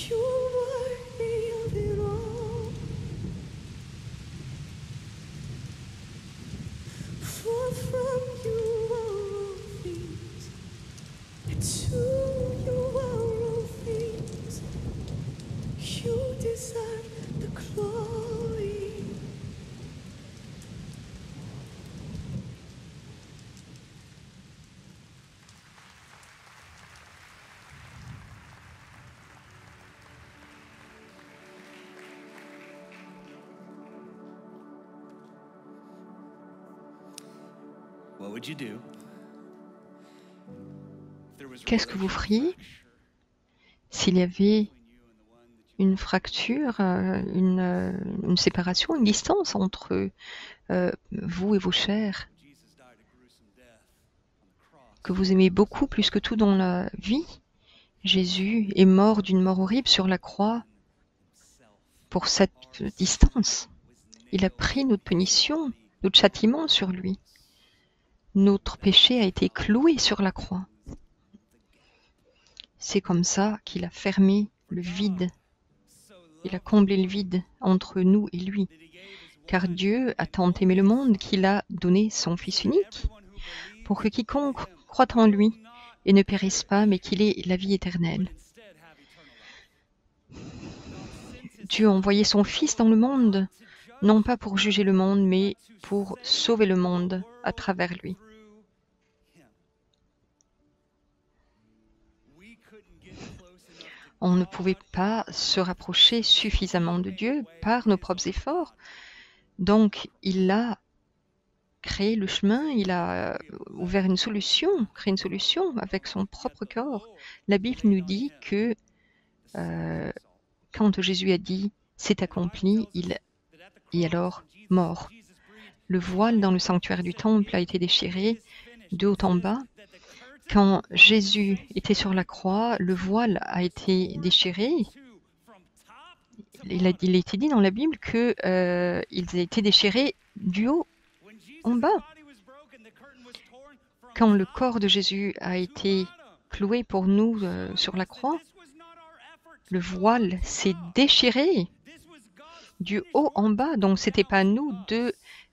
You're worthy of it all. For from you are all things, and to you are all things. You deserve the glory. What would you do? Qu'est-ce que vous feriez s'il y avait une fracture, une séparation, une distance entre vous et vos chers, que vous aimez beaucoup plus que tout dans la vie? Jésus est mort d'une mort horrible sur la croix pour cette distance. Il a pris notre punition, notre châtiment sur lui. Notre péché a été cloué sur la croix. C'est comme ça qu'il a fermé le vide. Il a comblé le vide entre nous et lui. Car Dieu a tant aimé le monde qu'il a donné son Fils unique, pour que quiconque croit en lui et ne périsse pas, mais qu'il ait la vie éternelle. Dieu a envoyé son Fils dans le monde, non pas pour juger le monde, mais pour sauver le monde à travers lui. On ne pouvait pas se rapprocher suffisamment de Dieu par nos propres efforts. Donc, il a créé le chemin, il a ouvert une solution, créé une solution avec son propre corps. La Bible nous dit que quand Jésus a dit « c'est accompli », il est alors mort. Le voile dans le sanctuaire du temple a été déchiré de haut en bas. Quand Jésus était sur la croix, le voile a été déchiré. Il a été dit dans la Bible qu'il a été déchiré du haut en bas. Quand le corps de Jésus a été cloué pour nous sur la croix, le voile s'est déchiré du haut en bas. Donc, ce n'était pas à nous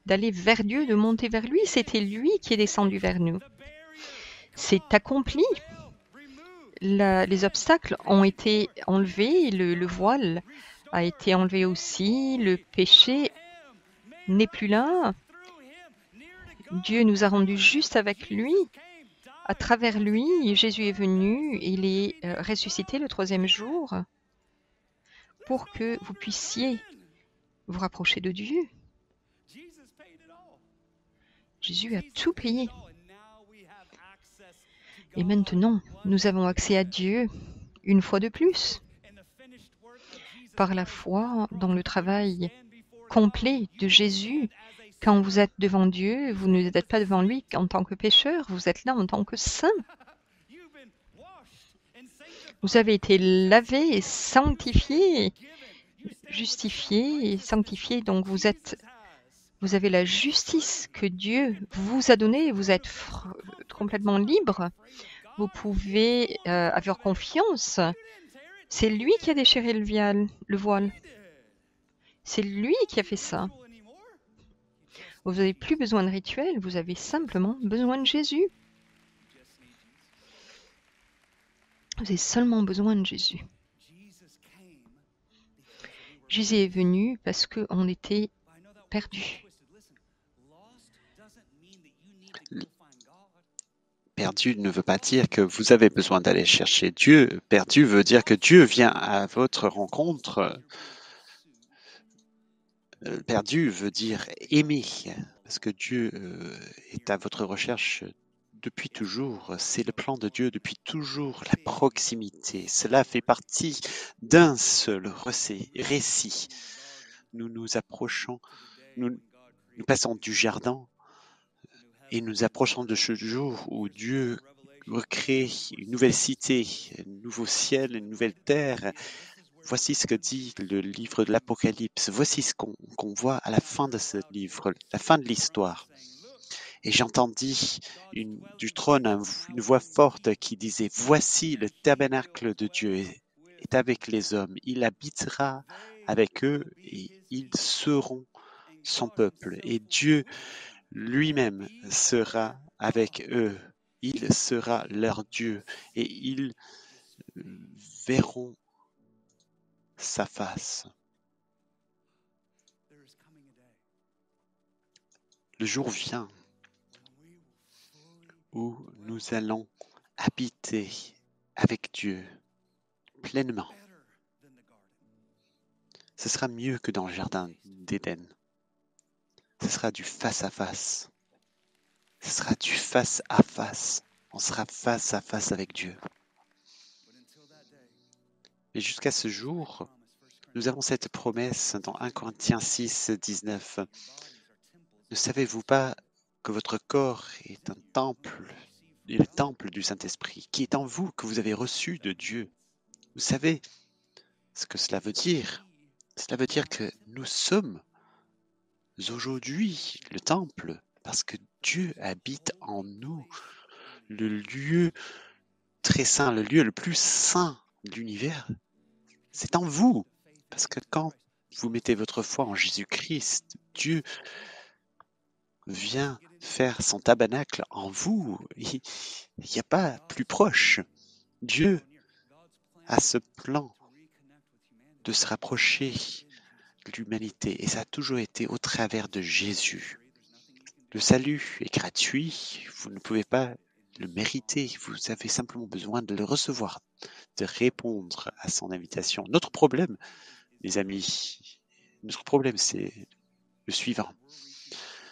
d'aller vers Dieu, de monter vers lui. C'était lui qui est descendu vers nous. C'est accompli. Les obstacles ont été enlevés, le voile a été enlevé aussi, le péché n'est plus là. Dieu nous a rendus justes avec lui. À travers lui, Jésus est venu, il est ressuscité le 3e jour pour que vous puissiez vous rapprocher de Dieu. Jésus a tout payé. Et maintenant, nous avons accès à Dieu une fois de plus, par la foi dans le travail complet de Jésus. Quand vous êtes devant Dieu, vous ne êtes pas devant lui en tant que pécheur, vous êtes là en tant que saint. Vous avez été lavé, sanctifié, justifié et sanctifié, donc vous avez la justice que Dieu vous a donnée, vous êtes complètement libre. Vous pouvez avoir confiance. C'est lui qui a déchiré le voile. C'est lui qui a fait ça. Vous n'avez plus besoin de rituel, vous avez simplement besoin de Jésus. Vous avez seulement besoin de Jésus. Jésus est venu parce qu'on était perdu. Perdu ne veut pas dire que vous avez besoin d'aller chercher Dieu. Perdu veut dire que Dieu vient à votre rencontre. Perdu veut dire aimer, parce que Dieu est à votre recherche depuis toujours. C'est le plan de Dieu depuis toujours, la proximité. Cela fait partie d'un seul récit. Nous nous approchons, nous passons du jardin et nous approchons de ce jour où Dieu recrée une nouvelle cité, un nouveau ciel, une nouvelle terre. Voici ce que dit le livre de l'Apocalypse. Voici ce qu'on voit à la fin de ce livre, la fin de l'histoire. Et j'entendis du trône une voix forte qui disait, voici le tabernacle de Dieu est avec les hommes. Il habitera avec eux et ils seront son peuple. Et Dieu lui-même sera avec eux. Il sera leur Dieu et ils verront sa face. Le jour vient où nous allons habiter avec Dieu pleinement. Ce sera mieux que dans le jardin d'Éden. Ce sera du face à face. Ce sera du face à face. On sera face à face avec Dieu. Mais jusqu'à ce jour, nous avons cette promesse dans 1 Corinthiens 6, 19. Ne savez-vous pas que votre corps est un temple, est le temple du Saint-Esprit, qui est en vous, que vous avez reçu de Dieu? Vous savez ce que cela veut dire? Cela veut dire que nous sommes aujourd'hui le temple, parce que Dieu habite en nous, le lieu très saint, le lieu le plus saint de l'univers. C'est en vous, parce que quand vous mettez votre foi en Jésus-Christ, Dieu vient faire son tabernacle en vous. Il n'y a pas plus proche. Dieu a ce plan de se rapprocher de l'humanité et ça a toujours été au travers de Jésus. Le salut est gratuit, vous ne pouvez pas le mériter, vous avez simplement besoin de le recevoir, de répondre à son invitation. Notre problème, les amis, notre problème c'est le suivant.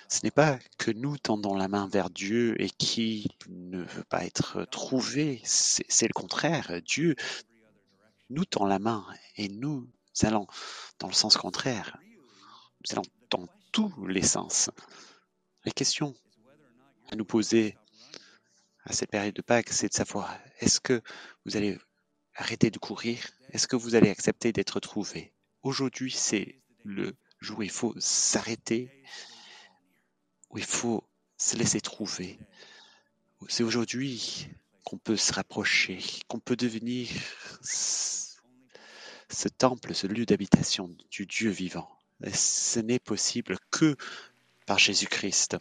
Ce n'est pas que nous tendons la main vers Dieu et qui ne veut pas être trouvé, c'est le contraire. Dieu nous tend la main et nous allons dans le sens contraire. Nous allons dans tous les sens. La question à nous poser à cette période de Pâques, c'est de savoir, est-ce que vous allez arrêter de courir? Est-ce que vous allez accepter d'être trouvé? Aujourd'hui, c'est le jour où il faut s'arrêter, où il faut se laisser trouver. C'est aujourd'hui qu'on peut se rapprocher, qu'on peut devenir ce temple, ce lieu d'habitation du Dieu vivant. Et ce n'est possible que par Jésus-Christ.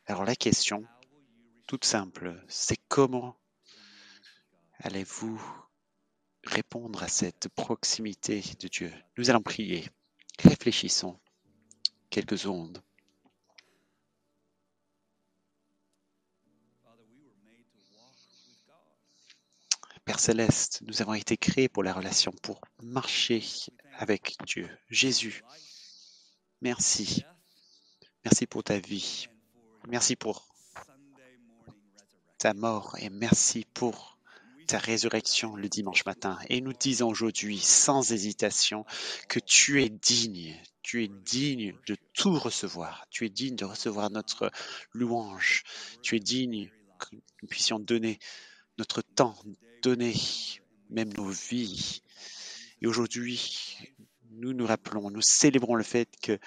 Alors la question, toute simple, c'est comment allez-vous répondre à cette proximité de Dieu? Nous allons prier. Réfléchissons quelques secondes. Père Céleste, nous avons été créés pour la relation, pour marcher avec Dieu. Jésus, merci. Merci pour ta vie. Merci pour ta mort et merci pour ta résurrection le dimanche matin. Et nous disons aujourd'hui, sans hésitation, que tu es digne de tout recevoir. Tu es digne de recevoir notre louange. Tu es digne que nous puissions donner notre temps, donner même nos vies. Et aujourd'hui, nous nous rappelons, nous célébrons le fait que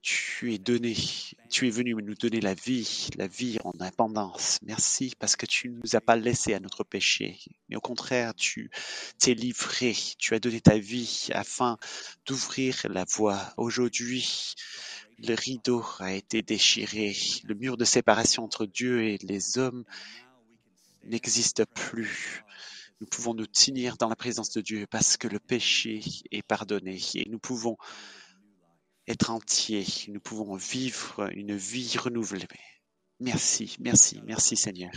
tu es venu nous donner la vie en abondance. Merci parce que tu ne nous as pas laissés à notre péché, mais au contraire, tu t'es livré, tu as donné ta vie afin d'ouvrir la voie. Aujourd'hui, le rideau a été déchiré, le mur de séparation entre Dieu et les hommes n'existe plus. Nous pouvons nous tenir dans la présence de Dieu parce que le péché est pardonné et nous pouvons être entiers, nous pouvons vivre une vie renouvelée. Merci, merci, merci Seigneur.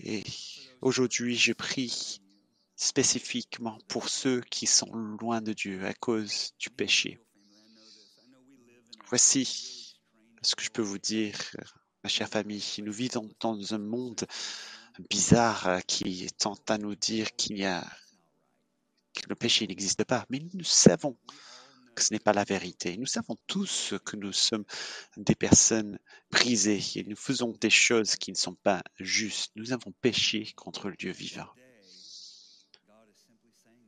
Et aujourd'hui, je prie spécifiquement pour ceux qui sont loin de Dieu à cause du péché. Voici ce que je peux vous dire, ma chère famille. Nous vivons dans un monde bizarre qui tente à nous dire que le péché n'existe pas, mais nous savons que ce n'est pas la vérité. Nous savons tous que nous sommes des personnes brisées et nous faisons des choses qui ne sont pas justes. Nous avons péché contre le Dieu vivant.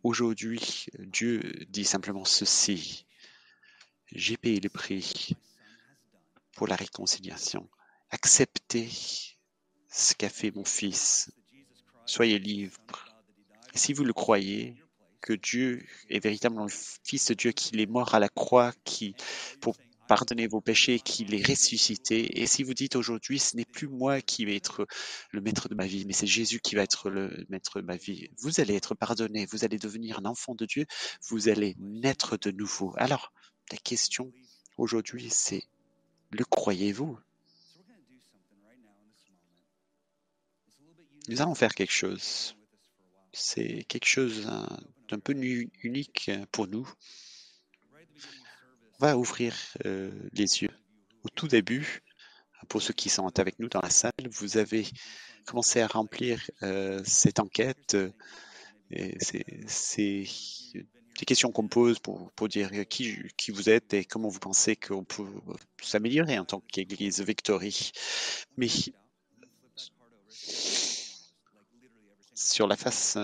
Aujourd'hui, Dieu dit simplement ceci. J'ai payé le prix pour la réconciliation. Acceptez ce qu'a fait mon Fils. Soyez libres. Et si vous le croyez, que Dieu est véritablement le Fils de Dieu, qu'il est mort à la croix, pour pardonner vos péchés, qu'il est ressuscité. Et si vous dites aujourd'hui, ce n'est plus moi qui vais être le maître de ma vie, mais c'est Jésus qui va être le maître de ma vie, vous allez être pardonné, vous allez devenir un enfant de Dieu, vous allez naître de nouveau. Alors, la question aujourd'hui, c'est, le croyez-vous? Nous allons faire quelque chose. C'est quelque chose d'un peu unique pour nous. On va ouvrir les yeux. Au tout début, pour ceux qui sont avec nous dans la salle, vous avez commencé à remplir cette enquête. Et c'est des questions qu'on pose pour dire qui vous êtes et comment vous pensez qu'on peut s'améliorer en tant qu'Église Victory. Mais sur la face,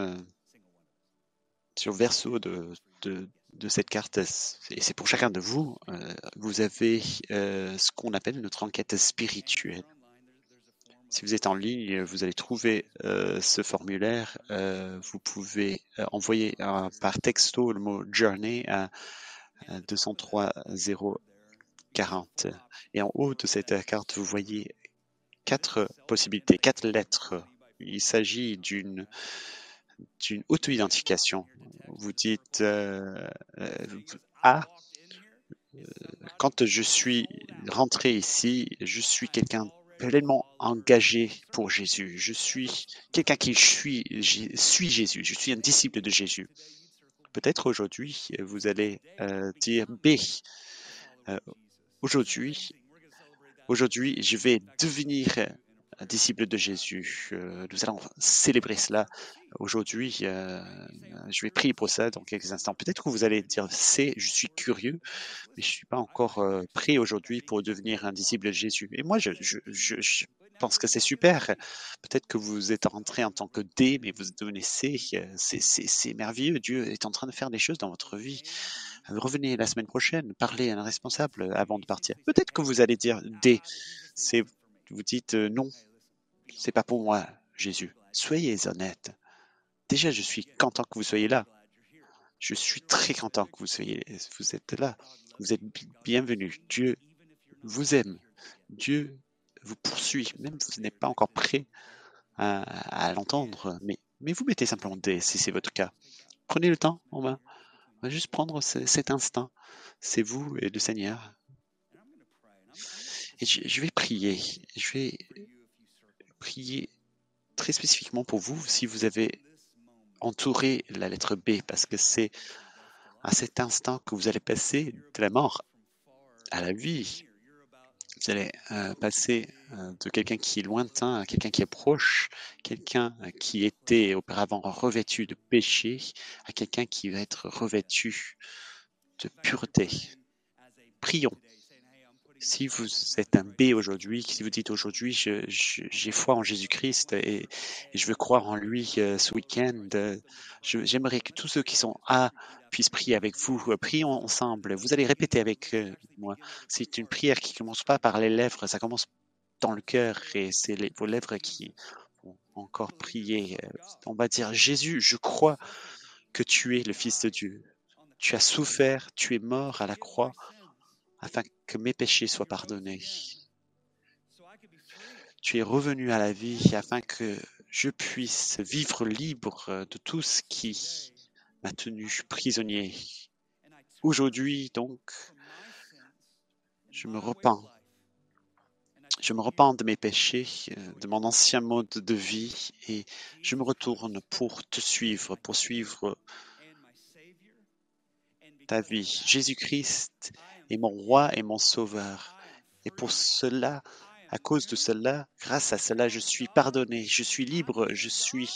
sur le verso de cette carte, et c'est pour chacun de vous, vous avez ce qu'on appelle notre enquête spirituelle. Si vous êtes en ligne, vous allez trouver ce formulaire. Vous pouvez envoyer par texto le mot Journey à 203 040. Et en haut de cette carte, vous voyez 4 possibilités, 4 lettres. Il s'agit d'une auto-identification. Vous dites A. Quand je suis rentré ici, je suis quelqu'un pleinement engagé pour Jésus. Je suis quelqu'un qui suis Jésus. Je suis un disciple de Jésus. Peut-être aujourd'hui, vous allez dire B. Aujourd'hui, je vais devenir un disciple de Jésus. Nous allons célébrer cela aujourd'hui. Je vais prier pour ça dans quelques instants. Peut-être que vous allez dire C, je suis curieux, mais je ne suis pas encore prêt aujourd'hui pour devenir un disciple de Jésus. Et moi, je pense que c'est super. Peut-être que vous êtes rentré en tant que D, mais vous devenez C. C'est merveilleux. Dieu est en train de faire des choses dans votre vie. Revenez la semaine prochaine, parlez à un responsable avant de partir. Peut-être que vous allez dire D. Vous dites non, c'est pas pour moi, Jésus. Soyez honnête. Déjà, je suis content que vous soyez là. Je suis très content que vous êtes là. Vous êtes bienvenus. Dieu vous aime. Dieu vous poursuit. Même si vous n'êtes pas encore prêt à l'entendre, mais vous mettez simplement D si c'est votre cas. Prenez le temps, on va juste prendre cet instant. C'est vous et le Seigneur. Et je vais prier. Je vais prier très spécifiquement pour vous si vous avez entouré la lettre B, parce que c'est à cet instant que vous allez passer de la mort à la vie. Vous allez passer de quelqu'un qui est lointain à quelqu'un qui est proche, quelqu'un qui était auparavant revêtu de péché à quelqu'un qui va être revêtu de pureté. Prions. Si vous êtes un B aujourd'hui, si vous dites aujourd'hui, j'ai foi en Jésus-Christ et je veux croire en lui ce week-end, j'aimerais que tous ceux qui sont A puissent prier avec vous. Prions ensemble. Vous allez répéter avec moi. C'est une prière qui ne commence pas par les lèvres, ça commence dans le cœur et c'est vos lèvres qui vont encore prier. On va dire, Jésus, je crois que tu es le Fils de Dieu. Tu as souffert, tu es mort à la croix afin que mes péchés soient pardonnés. Tu es revenu à la vie afin que je puisse vivre libre de tout ce qui m'a tenu prisonnier. Aujourd'hui, donc, je me repens. Je me repens de mes péchés, de mon ancien mode de vie et je me retourne pour te suivre, pour suivre ta vie. Jésus-Christ est mon roi et mon sauveur. Et pour cela, à cause de cela, grâce à cela, je suis pardonné, je suis libre, je suis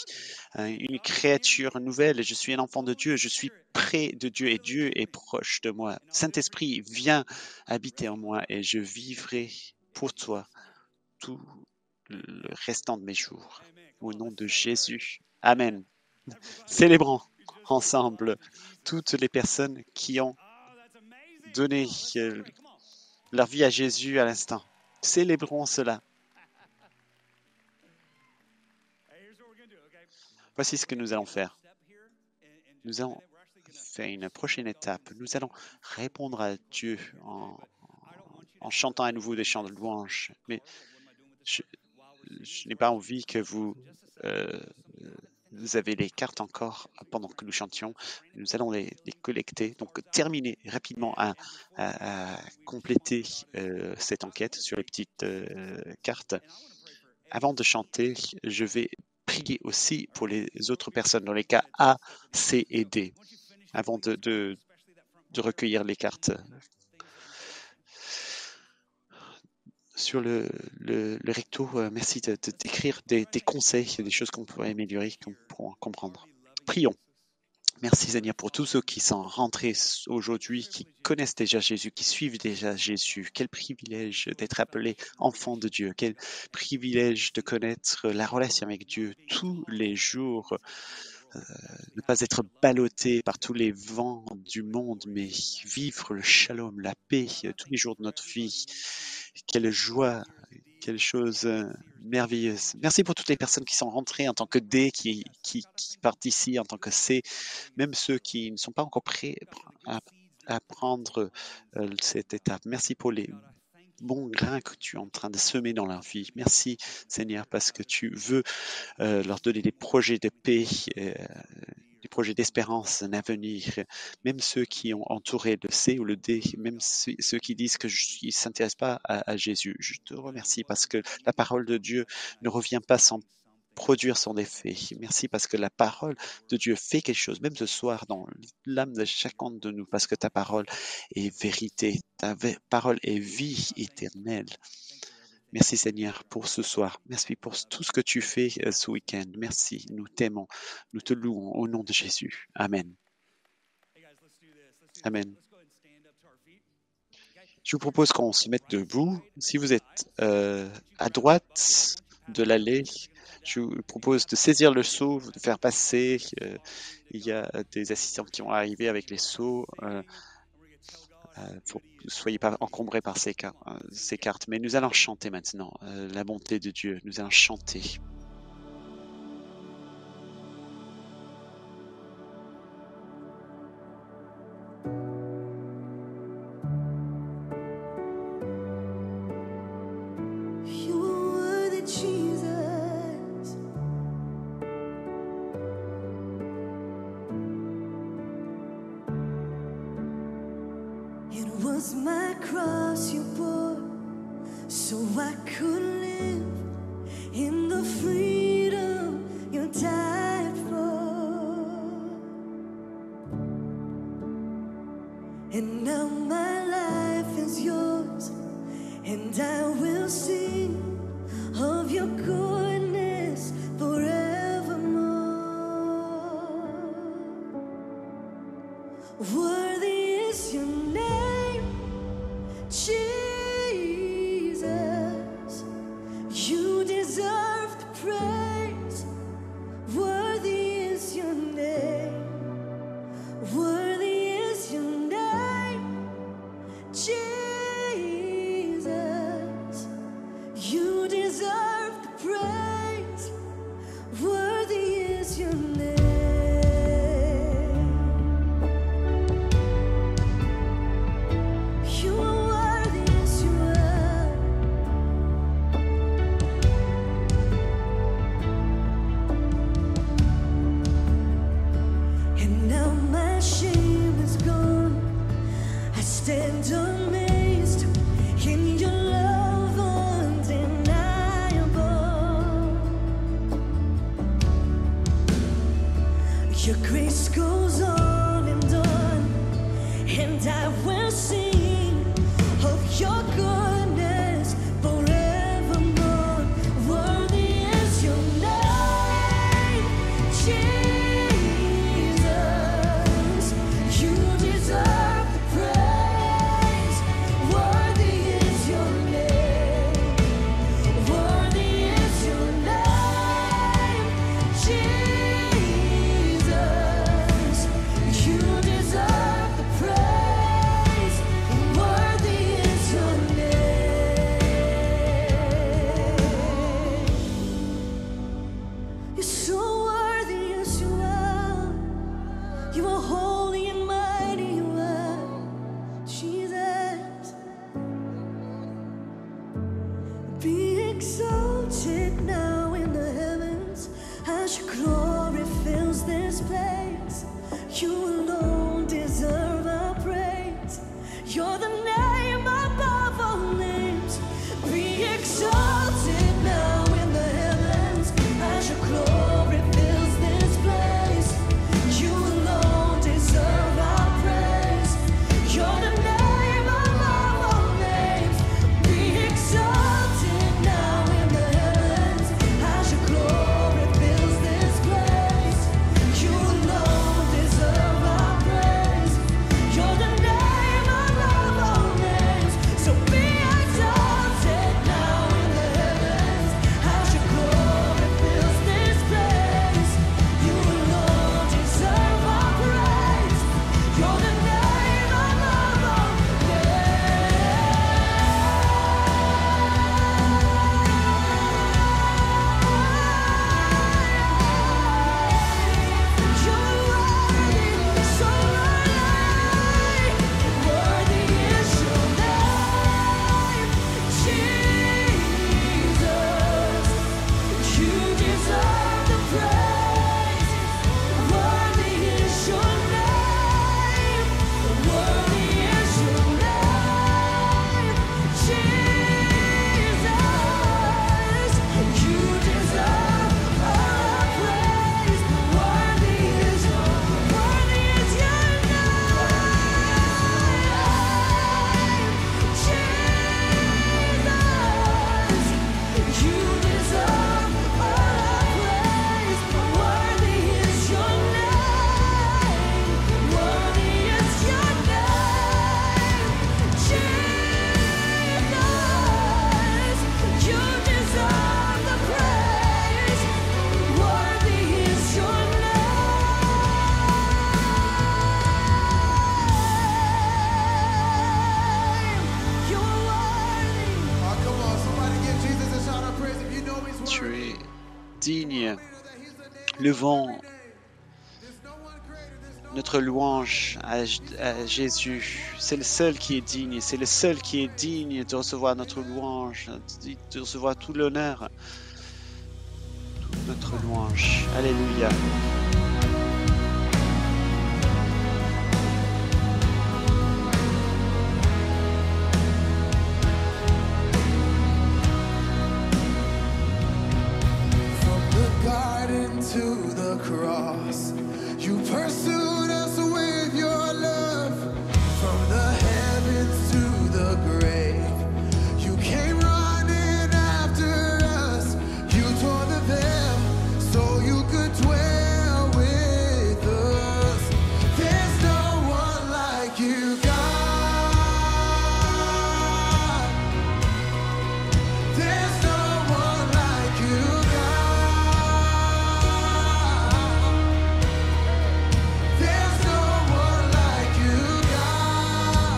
une créature nouvelle, je suis un enfant de Dieu, je suis près de Dieu et Dieu est proche de moi. Saint-Esprit, viens habiter en moi et je vivrai pour toi tout le restant de mes jours. Au nom de Jésus. Amen. Célébrons ensemble toutes les personnes qui ont donné leur vie à Jésus à l'instant. Célébrons cela. Voici ce que nous allons faire. Nous allons faire une prochaine étape. Nous allons répondre à Dieu en chantant à nouveau des chants de louange. Mais je n'ai pas envie que vous avez les cartes encore pendant que nous chantions. Nous allons les collecter. Donc, terminez rapidement à compléter cette enquête sur les petites cartes. Avant de chanter, je vais prier aussi pour les autres personnes dans les cas A, C et D, avant de recueillir les cartes. Sur le recto, merci d'écrire des conseils, des choses qu'on pourrait améliorer, qu'on pourra comprendre. Prions. Merci Seigneur pour tous ceux qui sont rentrés aujourd'hui, qui connaissent déjà Jésus, qui suivent déjà Jésus. Quel privilège d'être appelé enfant de Dieu. Quel privilège de connaître la relation avec Dieu tous les jours. Ne pas être ballotté par tous les vents du monde, mais vivre le shalom, la paix tous les jours de notre vie. Quelle joie, quelle chose merveilleuse. Merci pour toutes les personnes qui sont rentrées en tant que D, qui partent ici en tant que C, même ceux qui ne sont pas encore prêts à prendre cette étape. Merci pour les bons grains que tu es en train de semer dans leur vie. Merci Seigneur parce que tu veux leur donner des projets de paix, des projets d'espérance, un avenir. Même ceux qui ont entouré le C ou le D, même ceux qui disent qu'ils ne s'intéressent pas à Jésus. Je te remercie parce que la parole de Dieu ne revient pas sans produire son effet. Merci parce que la parole de Dieu fait quelque chose, même ce soir, dans l'âme de chacun de nous, parce que ta parole est vérité, ta parole est vie éternelle. Merci Seigneur pour ce soir. Merci pour tout ce que tu fais ce week-end. Merci, nous t'aimons, nous te louons au nom de Jésus. Amen. Amen. Je vous propose qu'on se mette debout. Si vous êtes à droite de l'allée, je vous propose de saisir le seau, de faire passer. Il y a des assistants qui vont arriver avec les seaux. Ne soyez pas encombrés par ces cartes. Mais nous allons chanter maintenant la bonté de Dieu. Nous allons chanter. Was my cross you bore, so I could live in the freedom you died for. And now my life is yours, and I will sing of your goodness forevermore. Worthy is your name, Jesus, you deserve the praise. Worthy is your name, worthy is your name, Jesus, you deserve the praise. Worthy is your name. exalted now in the heavens as your glory fills this place. You alone deserve our praise. You're the name above all names. Be exalted now in the heavens as your glory fills this place. You alone deserve our praise. You're the name above all names. Be exalted now in the heavens as your glory fills this place. You alone deserve our praise. You're the name above all names. So be exalted now in the heavens as your glory fills this place. You alone deserve our praise. You're the name above all names. You're worthy, so worthy is your name, Jesus. You deserve the praise. Worthy is your name. Worthy is your name, Jesus. You deserve our praise. Worthy is your name, Jesus. You deserve our praise. Worthy is your name. Worthy is your name, Jesus. You deserve the praise. Worthy is your name. You're worthy. Oh, come on, somebody give Jesus a shout of praise if you know he's Tu worthy. es digne. Levons notre louange à Jésus. C'est le seul qui est digne. C'est le seul qui est digne de recevoir notre louange, de recevoir tout l'honneur, toute notre louange. Alléluia. From the garden to the cross, you pursued us with your love. From the heavens to the grave, you came running after us. You tore the veil so you could dwell with us. There's no one like you, God. There's no one like you, God. There's no one like you, God.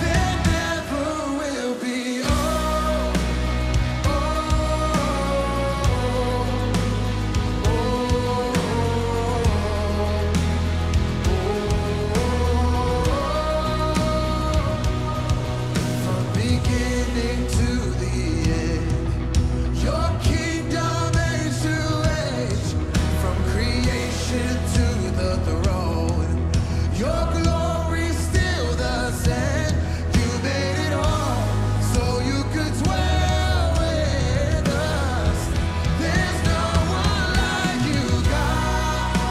There never will be. Oh, from beginning to the end, your kingdom age to age, from creation to the throne, your glory still the same. You made it all so you could dwell with us. There's no one like you, God.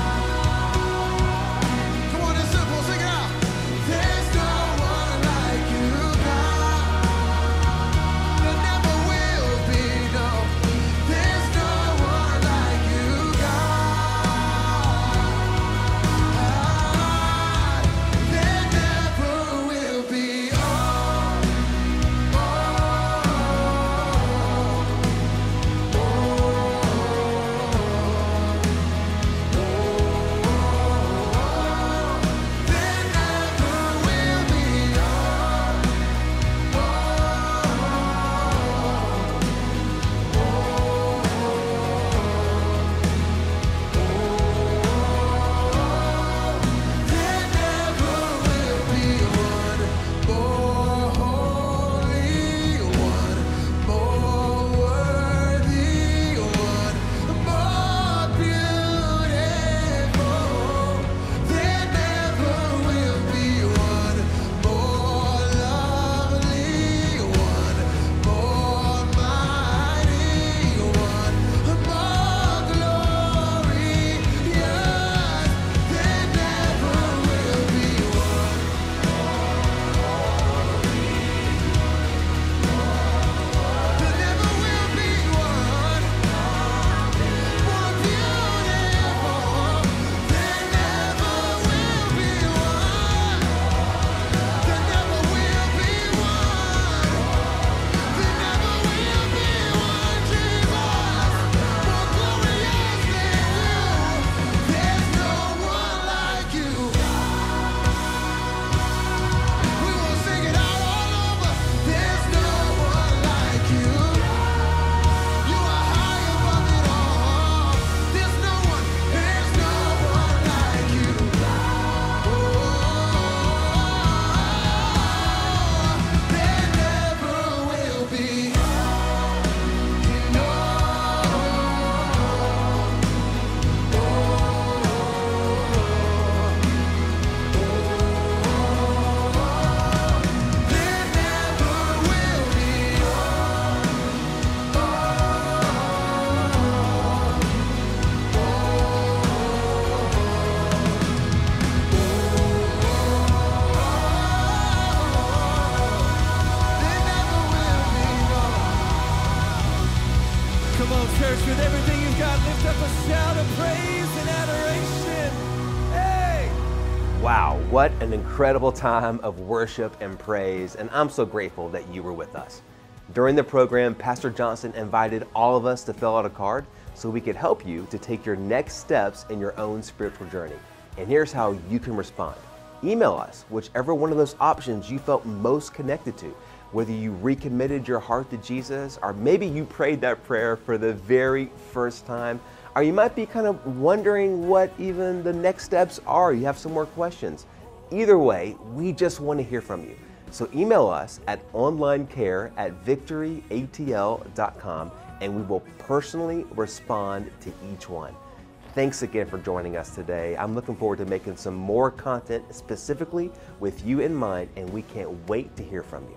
Come on, it's simple, sing it out. There's no one like you, God. There never will church, with everything you've got, lift up a shout of praise and adoration. Hey! Wow, what an incredible time of worship and praise, and I'm so grateful that you were with us. During the program, Pastor Johnson invited all of us to fill out a card so we could help you to take your next steps in your own spiritual journey. And here's how you can respond. Email us whichever one of those options you felt most connected to, whether you recommitted your heart to Jesus, or maybe you prayed that prayer for the very first time, or you might be kind of wondering what even the next steps are. You have some more questions. Either way, we just want to hear from you. So email us at onlinecare@victoryatl.com and we will personally respond to each one. Thanks again for joining us today. I'm looking forward to making some more content specifically with you in mind, and we can't wait to hear from you.